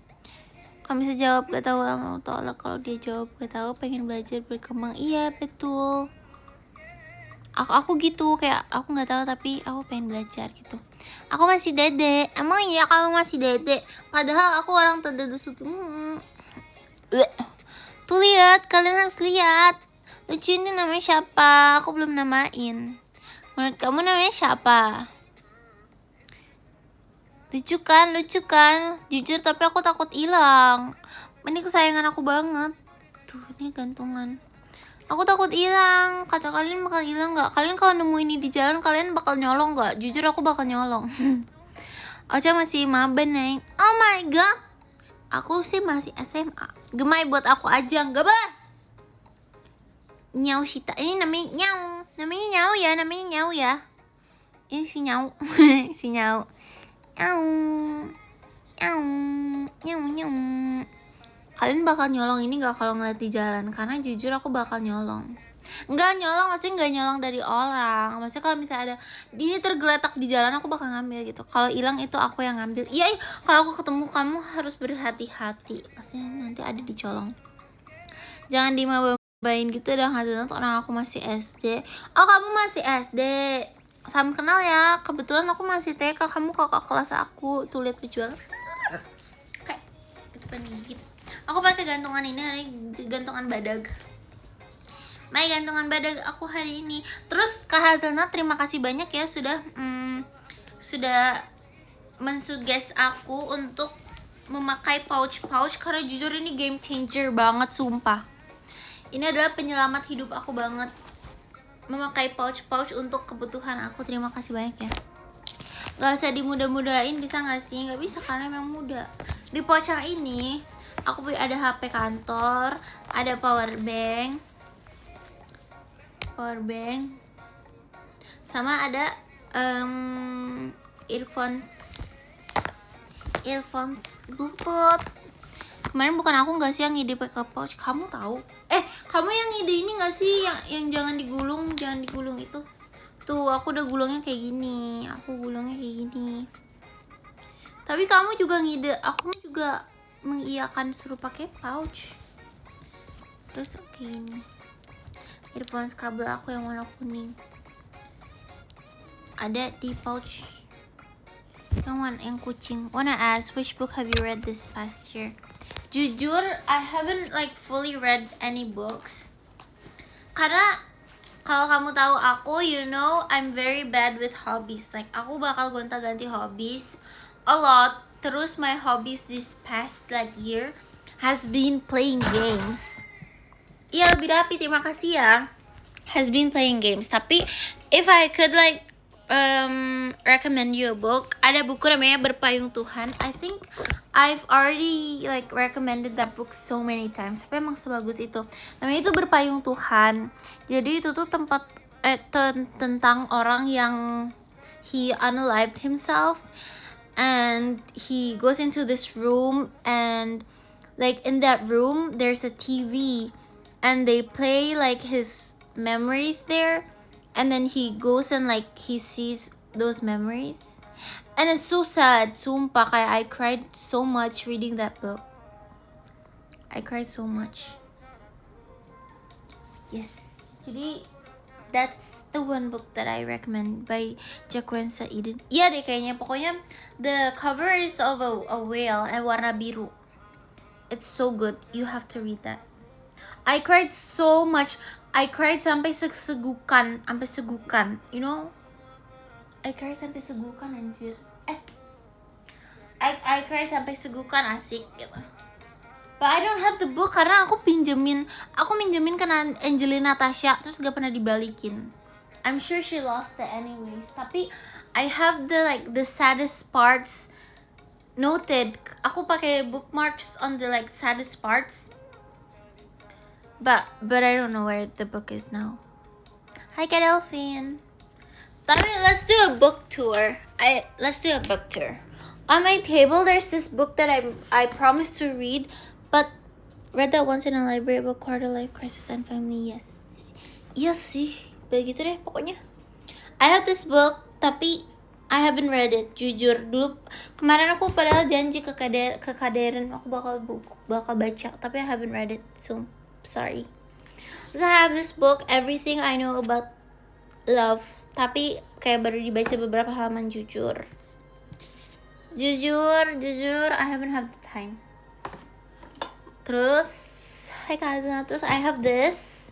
Kamu bisa jawab gak tahu, kamu tolak. Kalau dia jawab gak tahu, pengen belajar berkembang. Iya betul. Aku gitu, kayak aku nggak tahu tapi aku pengen belajar gitu. Aku masih dede. Emang iya kamu masih dede? Padahal aku orang terdede Tuh lihat, kalian harus lihat. Lucu ini namanya siapa? Aku belum namain. Menurut kamu namanya siapa? Lucu kan? Jujur tapi aku takut hilang. Ini kesayangan aku banget. Tuh, ini gantungan. Aku takut hilang. Kata kalian bakal hilang gak? Kalian kalau nemu ini di jalan, kalian bakal nyolong gak? Jujur aku bakal nyolong. Ocha masih maba nih. Oh my god. Aku sih masih SMA. Gemai buat aku aja, enggak bah. Nyau Sita. Ini namanya Nyau. Namanya Nyau ya. Ini si Nyau. Si Nyau. Nyau. Kalian bakal nyolong ini gak kalau ngeliat di jalan? Karena jujur aku bakal nyolong. Enggak nyolong, maksudnya enggak nyolong dari orang. Maksudnya kalau misalnya ada ini tergeletak di jalan, aku bakal ngambil gitu. Kalau hilang itu aku yang ngambil. Iya, kalau aku ketemu kamu harus berhati-hati. Pasti nanti ada dicolong. Jangan dimaba-mabain gitu dong Hazelnut, orang aku masih SD. Oh, kamu masih SD. Salam kenal ya. Kebetulan aku masih TK, kamu kakak kelas aku. Tuh lihat lucu banget. Kayak itu penigit. Aku pakai gantungan ini hari gantungan badag. Gantungan badag aku hari ini. Terus Kak Hazelnut terima kasih banyak ya sudah mensuggest aku untuk memakai pouch karena jujur ini game changer banget sumpah. Ini adalah penyelamat hidup aku banget. Memakai pouch untuk kebutuhan aku. Terima kasih banyak ya. Gak usah dimudah-mudahin, bisa gak sih? Gak bisa karena memang mudah. Di pouch yang ini aku ada HP kantor, ada power bank, sama ada earphones Bluetooth. Kemarin bukan aku nggak sih yang ngide pakai pouch, kamu tahu? Kamu yang ngide ini nggak sih yang jangan digulung itu? Tuh aku udah gulungnya kayak gini, Tapi kamu juga ngide, aku juga mengiyakan suruh pakai pouch. Terus ini earphones kabel aku yang warna kuning ada di pouch yang kucing. Wanna ask which book have you read this past year? Jujur I haven't fully read any books karena kalau kamu tahu aku, I'm very bad with hobbies. Aku bakal gonta-ganti hobbies. a lot. Terus my hobbies this past year has been playing games. Iya, lebih rapi, terima kasih ya. Has been playing games. Tapi if I could recommend you a book, ada buku namanya Berpayung Tuhan. I think I've already recommended that book so many times. Tapi emang sebagus itu. Namanya itu Berpayung Tuhan. Jadi itu tuh tentang orang yang he unalived himself, and he goes into this room, and in that room there's a TV, and they play his memories there, and then he goes and he sees those memories, and it's so sad. Sumpah, kayak I cried so much reading that book. I cried so much. Yes, jadi that's the one book that I recommend by Jacqueline Saidin. Iya deh kayaknya, pokoknya the cover is of a whale and warna biru. It's so good, you have to read that. I cried so much. I cried sampai segukan, you know? I cried sampai segukan anjir. I cried sampai segukan, asik gitu. But I don't have the book karena aku minjemin ke Angelina Natasha, terus gak pernah dibalikin. I'm sure she lost it anyways. Tapi I have the saddest parts noted. Aku pakai bookmarks on the saddest parts. But I don't know where the book is now. Hi Kak Delphine. Tapi let's do a book tour. Let's do a book tour. On my table there's this book that I promised to read, but read that once in a library about quarter life crisis and family. Yes. Iya sih, begitu deh pokoknya. I have this book, tapi I haven't read it, jujur. Dulu kemarin aku padahal janji ke Kaderen aku bakal baca, tapi I haven't read it, so sorry. So I have this book, Everything I Know About Love, tapi kayak baru dibaca beberapa halaman, jujur, I haven't have the time. Terus I have this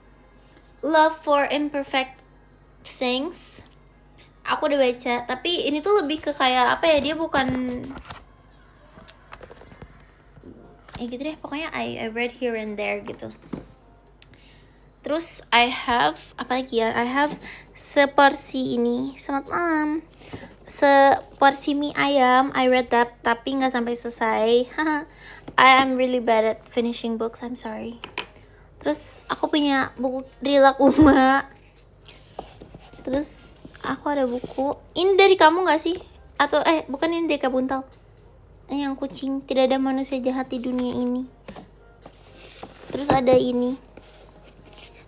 Love for Imperfect Things. Aku udah baca, tapi ini tuh lebih ke kayak apa ya, dia bukan gitu deh, pokoknya I read here and there gitu. Terus I have apa lagi ya? I have seporsi ini. Selamat malam. Seporsi mie ayam. I read that tapi nggak sampai selesai. I am really bad at finishing books. I'm sorry. Terus aku punya buku Rilakuma. Terus aku ada buku. Ini dari kamu nggak sih? Atau bukan, ini dari Kak Buntal. Yang kucing, tidak ada manusia jahat di dunia ini. Terus ada ini.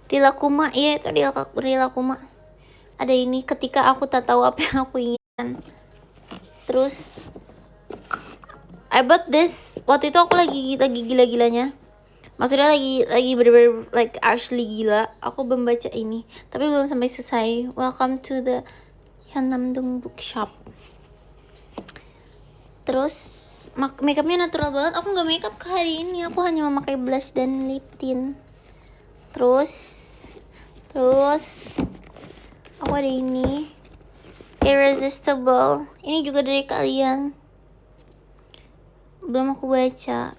Rilakuma, iya itu Rilakuma. Ada ini, Ketika Aku Tak Tahu Apa Yang Aku Inginkan. Terus I bought this. Waktu itu aku lagi gila-gilanya. Maksudnya lagi bener-bener actually gila. Aku membaca ini, tapi belum sampai selesai. Welcome to the Hyunamdong Bookshop. Aku makeupnya natural banget. Aku nggak makeup hari ini. Aku hanya memakai blush dan lip tint. Terus aku ada ini, Irresistible. Ini juga dari kalian. Belum aku baca.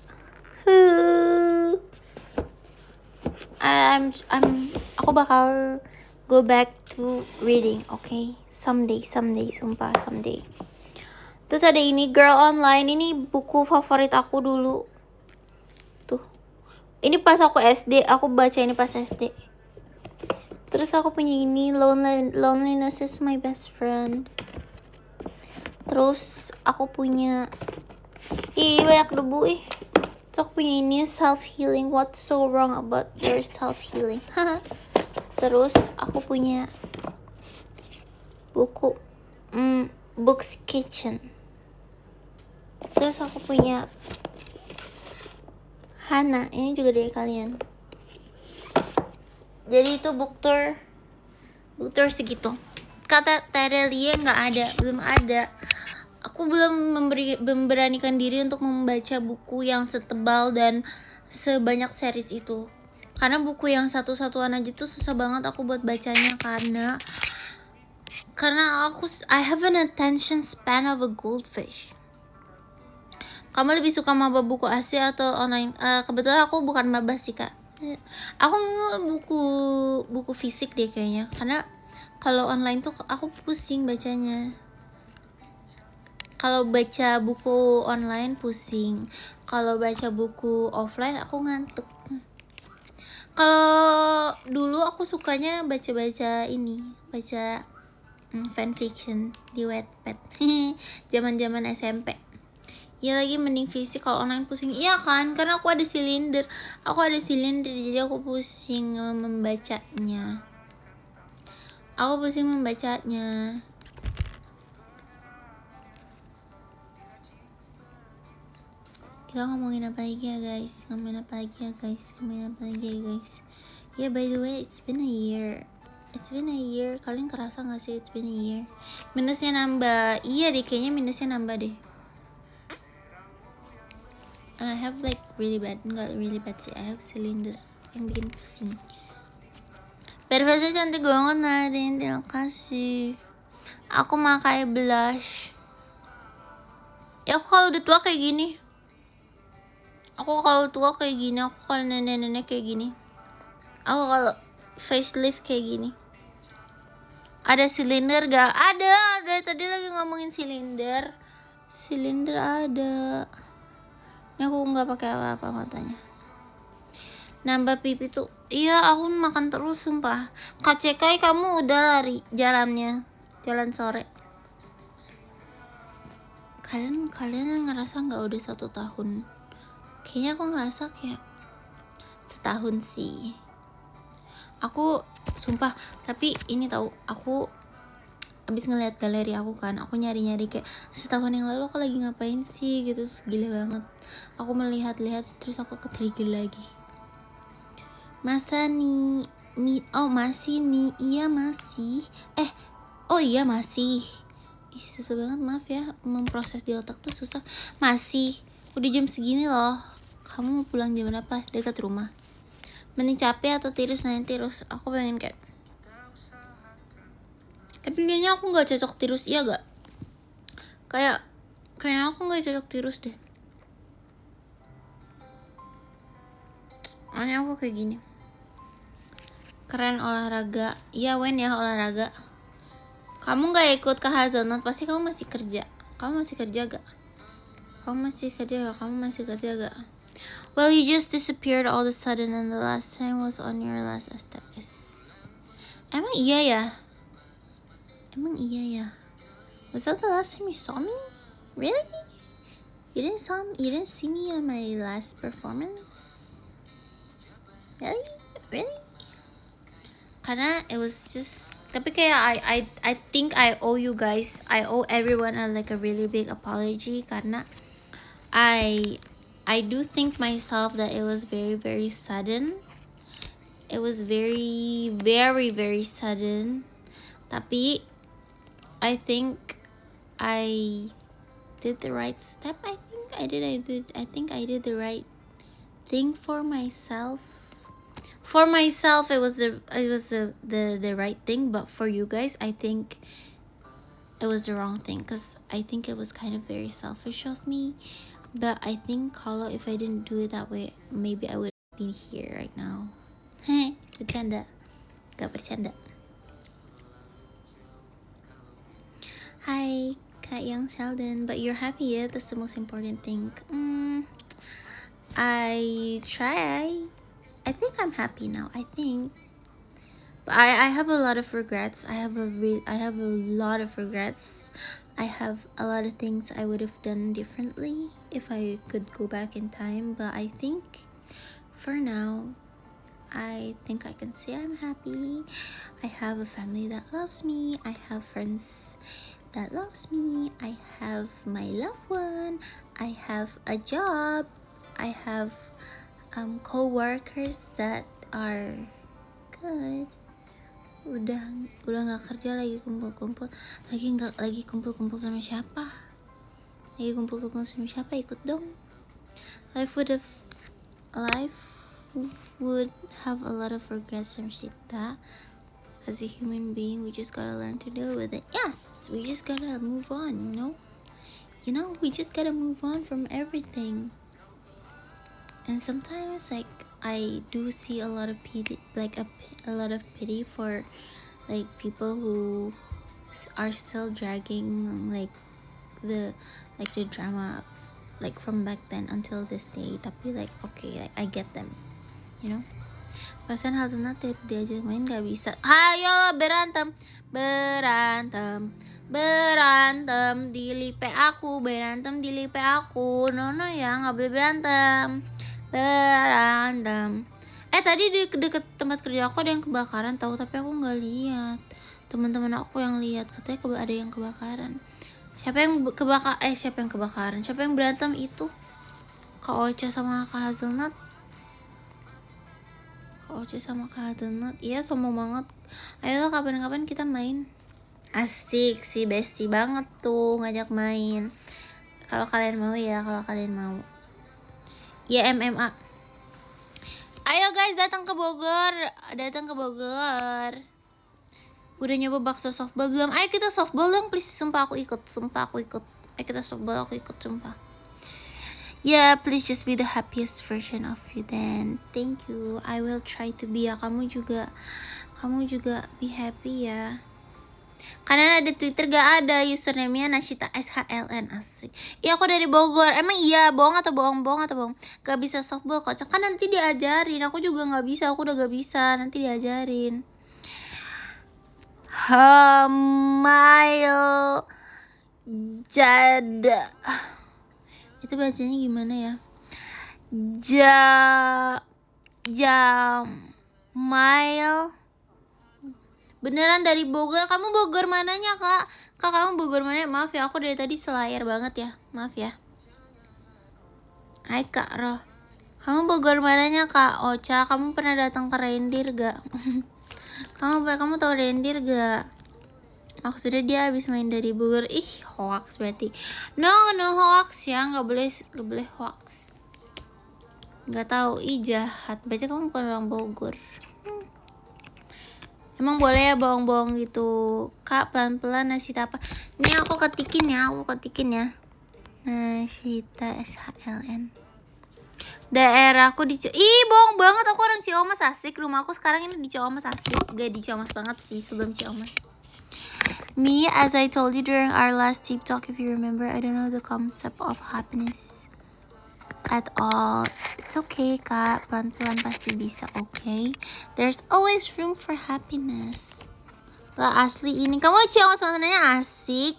Aku bakal go back to reading, okay? Someday, sumpah someday. Terus ada ini, Girl Online. Ini buku favorit aku dulu. Tuh. Ini pas aku SD, aku baca ini pas SD. Terus aku punya ini, Loneliness is My Best Friend. Terus aku punya banyak debu Terus aku punya ini, Self Healing, What's So Wrong About Your Self Healing. Terus aku punya buku Book's Kitchen. Terus aku punya Hana, ini juga dari kalian. Jadi itu book tour segitu. Kata Terelia belum ada. Aku belum memberanikan diri untuk membaca buku yang setebal dan sebanyak series itu. Karena buku yang satu-satuan aja tuh susah banget aku buat bacanya, karena I have an attention span of a goldfish. Kamu lebih suka maba buku asli atau online? Kebetulan aku bukan maba sih kak. Aku buku fisik deh kayaknya. Karena kalau online tuh aku pusing bacanya. Kalau baca buku online pusing. Kalau baca buku offline aku ngantuk. Kalau dulu aku sukanya baca-baca ini, baca fanfiction di Wattpad. Zaman-zaman SMP. Ya lagi mending fisik, kalau online pusing. Iya kan, karena aku ada silinder. Jadi aku pusing membacanya. Kita ngomongin apa lagi ya guys? Ya by the way, it's been a year. Kalian kerasa gak sih it's been a year? Minusnya nambah. Iya deh, kayaknya minusnya nambah deh. And I have like enggak really bad sih, I have cylinder yang bikin pusing. Perfasnya cantik banget Narin, terima kasih. Aku pakai blush. Ya aku kalau udah tua kayak gini. Aku kalau nenek-nenek kayak gini. Aku kalau facelift kayak gini. Ada silinder gak? Ada. Tadi lagi ngomongin silinder. Silinder ada. Ini aku nggak pakai apa-apa matanya. Nambah pipi tuh. Iya, aku makan terus sumpah. Kak Cekai, kamu udah lari jalan sore. Kalian ngerasa nggak udah 1 tahun? Kayaknya aku ngerasa kayak setahun sih. Aku sumpah, tapi ini tahu, aku abis ngeliat galeri aku kan, aku nyari kayak setahun yang lalu aku lagi ngapain sih gitu, gila banget. Aku melihat-lihat terus aku ke-trigger lagi. Masa nih, masih nih, iya masih. Iya masih. Susah banget, maaf ya, memproses di otak tuh susah. Masih, udah jam segini loh. Kamu mau pulang jam berapa? Dekat rumah. Mending capek atau tirus? Aku pengen kayak. Tapi kayaknya aku nggak cocok tirus, iya gak? Kayak aku nggak cocok tirus deh. Makanya aku kayak gini. Keren olahraga. Iya Wen ya olahraga. Kamu nggak ikut ke Hazelnut, pasti kamu masih kerja. Kamu masih kerja gak? Well, you just disappeared all of a sudden and the last time was on your last STS. Emang iya ya? Was that the last time you saw me? Really? You didn't see me on my last performance? Really? Karena it was just, tapi kayak I think I owe you guys, I owe everyone a really big apology, karena I do think myself that it was very, very sudden. It was very, very, very sudden. Tapi I think I did the right step. I think I did the right thing for myself. For myself, it was the right thing, but for you guys, I think it was the wrong thing, because I think it was kind of very selfish of me. But I think kalau if I didn't do it that way, maybe I would be here right now. Bercanda. Gak bercanda. Hi, Kak Young Sheldon. But you're happy, yeah? That's the most important thing. I try. I think I'm happy now. I think. But I have a lot of regrets. I have a lot of regrets. I have a lot of things I would have done differently if I could go back in time. But I think for now, I think I can say I'm happy. I have a family that loves me. I have friends that loves me. I have my loved one. I have a job. I have co-workers that are good. Udah nggak kerja, lagi kumpul-kumpul. Lagi kumpul-kumpul sama siapa? Ikut dong. Life would have a lot of regrets from Shita. As a human being, we just gotta learn to deal with it. Yes, we just gotta move on, you know? we just gotta move on from everything. And sometimes like I do see a lot of pity, like a lot of pity for like people who are still dragging like the drama like from back then until this day. Tapi like okay, like I get them, you know. Perasaan Hazelnut diajak main gak bisa. Ayo berantem di lipe aku, berantem di lipe aku. No ya, nggak boleh berantem. Tadi di deket tempat kerja aku ada yang kebakaran tahu, tapi aku nggak lihat. Teman-teman aku yang lihat, katanya ada yang kebakaran. Siapa yang kebakaran? Siapa yang berantem itu? Kak Ocha sama Kak Hazelnut. Iya, sombong banget. Ayolah kapan-kapan kita main. Asik sih, bestie banget tuh ngajak main. Kalau kalian mau ya, Ya MMA. Ayo guys, datang ke Bogor. Udah nyoba bakso softball belum? Ayo kita softball dong, please. Sumpah aku ikut. Ayo kita softball, aku ikut, sumpah. Yeah, please just be the happiest version of you then. Thank you. I will try to be ya. Kamu juga be happy ya. Karena ada Twitter gak ada username-nya Nashita SHLN. Asik. Iya, aku dari Bogor. Emang iya, bohong atau bohong? Gak bisa softball kocak. Kan nanti diajarin. Aku juga gak bisa. Aku udah gak bisa. Nanti diajarin. Hamail Jada. Itu bacanya gimana ya? Jamail. Beneran dari Bogor. Kamu Bogor mananya, Kak? Kak, kamu Bogor mana? Maaf ya, aku dari tadi selayar banget ya. Maaf ya. Hai Kak Roh. Kamu Bogor mananya, Kak Ocha? Kamu pernah datang ke Reindeer gak? kamu tahu Reindeer gak? Maksudnya dia habis main dari Bogor. Ih, hoax berarti. No hoax ya, nggak boleh hoax. Nggak tahu, jahat. Berarti kamu bukan orang Bogor. Emang boleh ya bohong-bohong gitu. Kak, pelan-pelan Nashita apa? Ini aku ketikin ya. Nashita SHLN. Daerahku di bohong banget, aku orang Ciamas. Asik. Rumahku sekarang ini di Ciamas. Asik. Gak di Ciamas banget sih, sebelum Ciamas. Me, as I told you during our last deep talk, if you remember, I don't know the concept of happiness at all. It's okay, Kak. Pelan-pelan pasti bisa, okay? There's always room for happiness. Lah asli ini. Kamu Ciamas sebenarnya asik.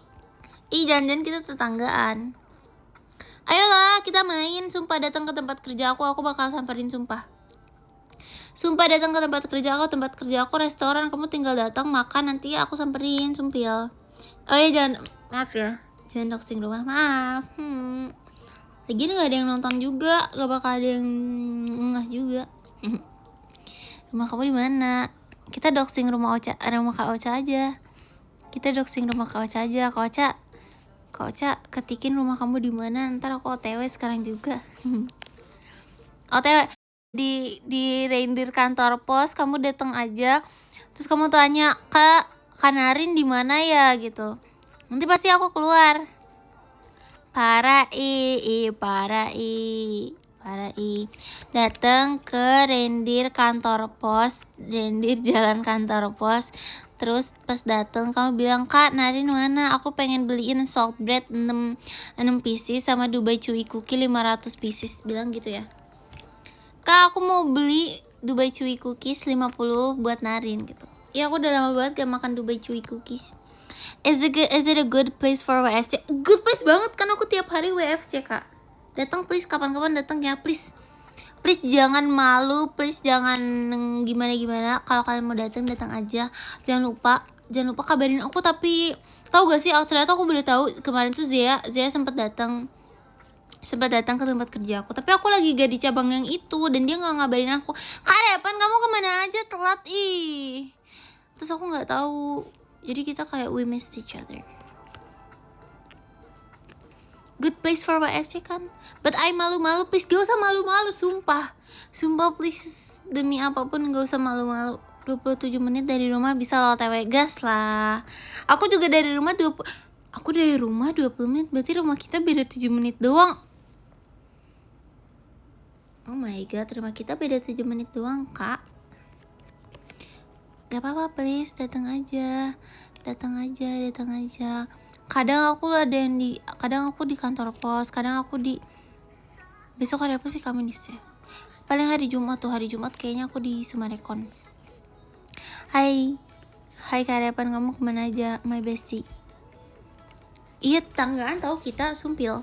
Jangan-jangan kita tetanggaan. Ayolah, kita main. Sumpah, datang ke tempat kerja aku bakal samperin, sumpah. Datang ke tempat kerja aku restoran, kamu tinggal datang makan, nanti aku samperin, sumpil. Oh ya, jangan doxing rumah, maaf. Lagian gak ada yang nonton juga, gak bakal ada yang ngeh juga. Rumah kamu di mana? Kita doxing rumah Kak Ocha aja. Kak Ocha, ketikin rumah kamu di mana? Ntar aku OTW sekarang juga. OTW di Reindeer kantor pos, kamu datang aja. Terus kamu tanya, "Kak, Kanarin di mana ya?" gitu. Nanti pasti aku keluar. Parai. Datang ke Reindeer kantor pos, Reindeer jalan kantor pos. Terus pas datang kamu bilang, "Kak, Narin mana? Aku pengen beliin salt bread 6 pieces sama Dubai Chewy cookie 500 pieces." Bilang gitu ya. "Kak, aku mau beli Dubai Chewy cookies 50 buat Narin," gitu. Ya, aku udah lama banget gak makan Dubai Chewy cookies. Is it a good place for WFC? Good place banget, kan aku tiap hari WFC, Kak. Datang please, kapan-kapan datang ya, please. Please jangan malu, please jangan gimana-gimana. Kalau kalian mau datang aja. Jangan lupa kabarin aku. Tapi tahu gak sih, ternyata aku baru tahu kemarin tuh Zia sempat datang ke tempat kerja aku, tapi aku lagi gak di cabang yang itu dan dia nggak ngabarin aku. "Kak Repan, kamu kemana aja, telat ih." Terus aku nggak tahu, jadi kita kayak we missed each other. Good place for WFC kan, but I malu-malu, please gak usah malu-malu, sumpah please, demi apapun gak usah malu-malu. 27 menit dari rumah, bisa lo OTW, gas lah. Aku juga dari rumah Aku dari rumah 20 menit, berarti rumah kita beda 7 menit doang. Oh my god, rumah kita beda 7 menit doang, Kak. Gak apa-apa, please, datang aja. Kadang aku di kantor pos, kadang aku di besok hari apa sih Kamis ya? Paling hari Jumat kayaknya aku di Sumarekon. Hai Karepan, kamu kemana aja, my bestie? Iya, tanggaan tahu kita sumpil.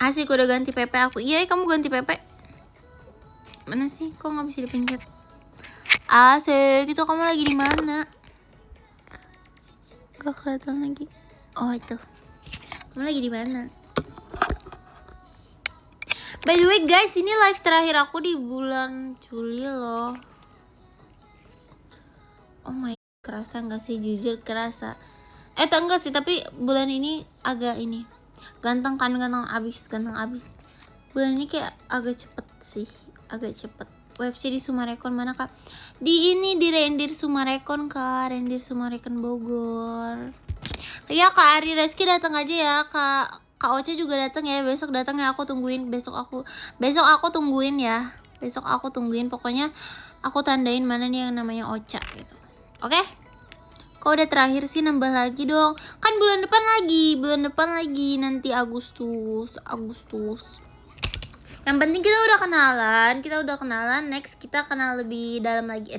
Asik, udah ganti PP aku. Iya, kamu ganti PP. Mana sih? Kok nggak bisa dipencet? Asik, itu kamu lagi di mana? Gak kelihatan lagi. Oh itu. Kamu lagi di mana? By the way guys, ini live terakhir aku di bulan Juli loh. Oh my, kerasa nggak sih? Jujur kerasa. Enggak sih, tapi bulan ini agak ini. Ganteng abis. Bulan ini kayak agak cepet sih, UFC di Sumarekon mana kak? Di Rendir Sumarekon kak, Rendir Sumarekon Bogor. Ya Kak Ari Reski datang aja ya, Kak Oce juga datang ya, besok datang ya, aku tungguin. Besok aku tungguin ya. Pokoknya aku tandain mana nih yang namanya Ocha gitu. Oke? Kok udah terakhir sih, nambah lagi dong. Kan bulan depan lagi nanti Agustus. Yang penting kita udah kenalan. Next kita kenal lebih dalam lagi,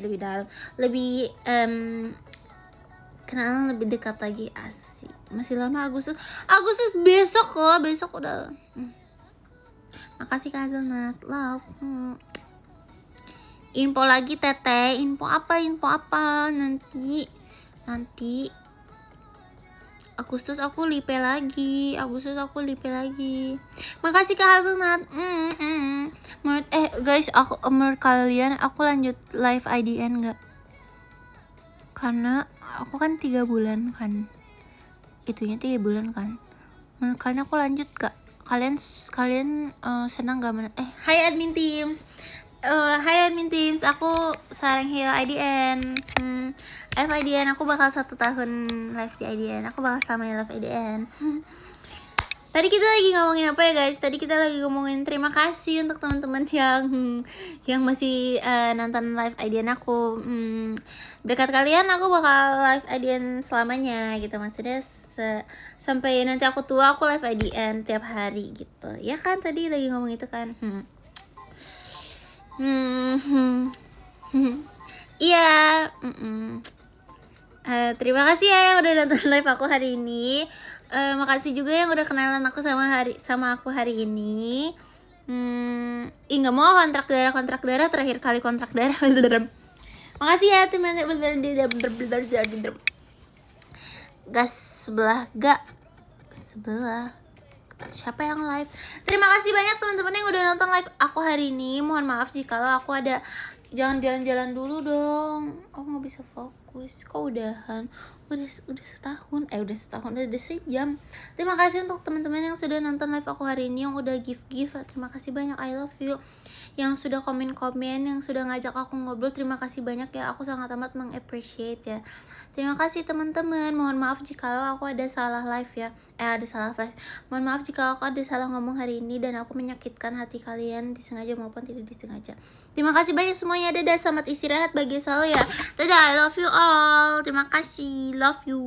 kenalan lebih dekat lagi. Asik. Masih lama Agustus besok kok, besok udah. Makasih Kak Zelnat, love. Info lagi Teteh, info apa nanti Agustus aku lipe lagi. Makasih Kak Hazelnut. Guys, menurut kalian aku lanjut live IDN nggak? Karena aku kan 3 bulan kan. Itunya 3 bulan kan. Menurut kalian aku lanjut gak? Kalian senang gak? Hai admin teams. Aku sarang Hio IDN. Live IDN, aku bakal 1 tahun live di IDN. Aku bakal sama live IDN. Tadi kita lagi ngomongin apa ya guys? Tadi kita lagi ngomongin terima kasih untuk teman-teman yang masih nonton live IDN aku. Berkat kalian aku bakal live IDN selamanya gitu. Maksudnya sampai nanti aku tua aku live IDN tiap hari gitu. Ya kan tadi lagi ngomong itu kan. Iya. Terima kasih ya yang udah nonton live aku hari ini. Makasih juga yang udah kenalan aku sama aku hari ini. Nggak mau kontrak darah terakhir kali kontrak darah. Makasih ya teman-teman. Gas sebelah. Siapa yang live? Terima kasih banyak teman-teman yang udah nonton live aku hari ini. Mohon maaf jika aku ada. Jangan jalan-jalan dulu dong. Aku nggak bisa fokus. Kok udahan? Udah setahun. Udah sejam. Terima kasih untuk teman-teman yang sudah nonton live aku hari ini, yang udah give. Terima kasih banyak. I love you. Yang sudah komen, yang sudah ngajak aku ngobrol, terima kasih banyak ya. Aku sangat amat meng-appreciate ya. Terima kasih teman-teman. Mohon maaf jika aku ada salah live ya. Mohon maaf jika aku ada salah ngomong hari ini dan aku menyakitkan hati kalian disengaja maupun tidak disengaja. Terima kasih banyak semuanya. Dadah, selamat istirahat bagi selalu ya. Dadah, I love you all. Terima kasih. Love you.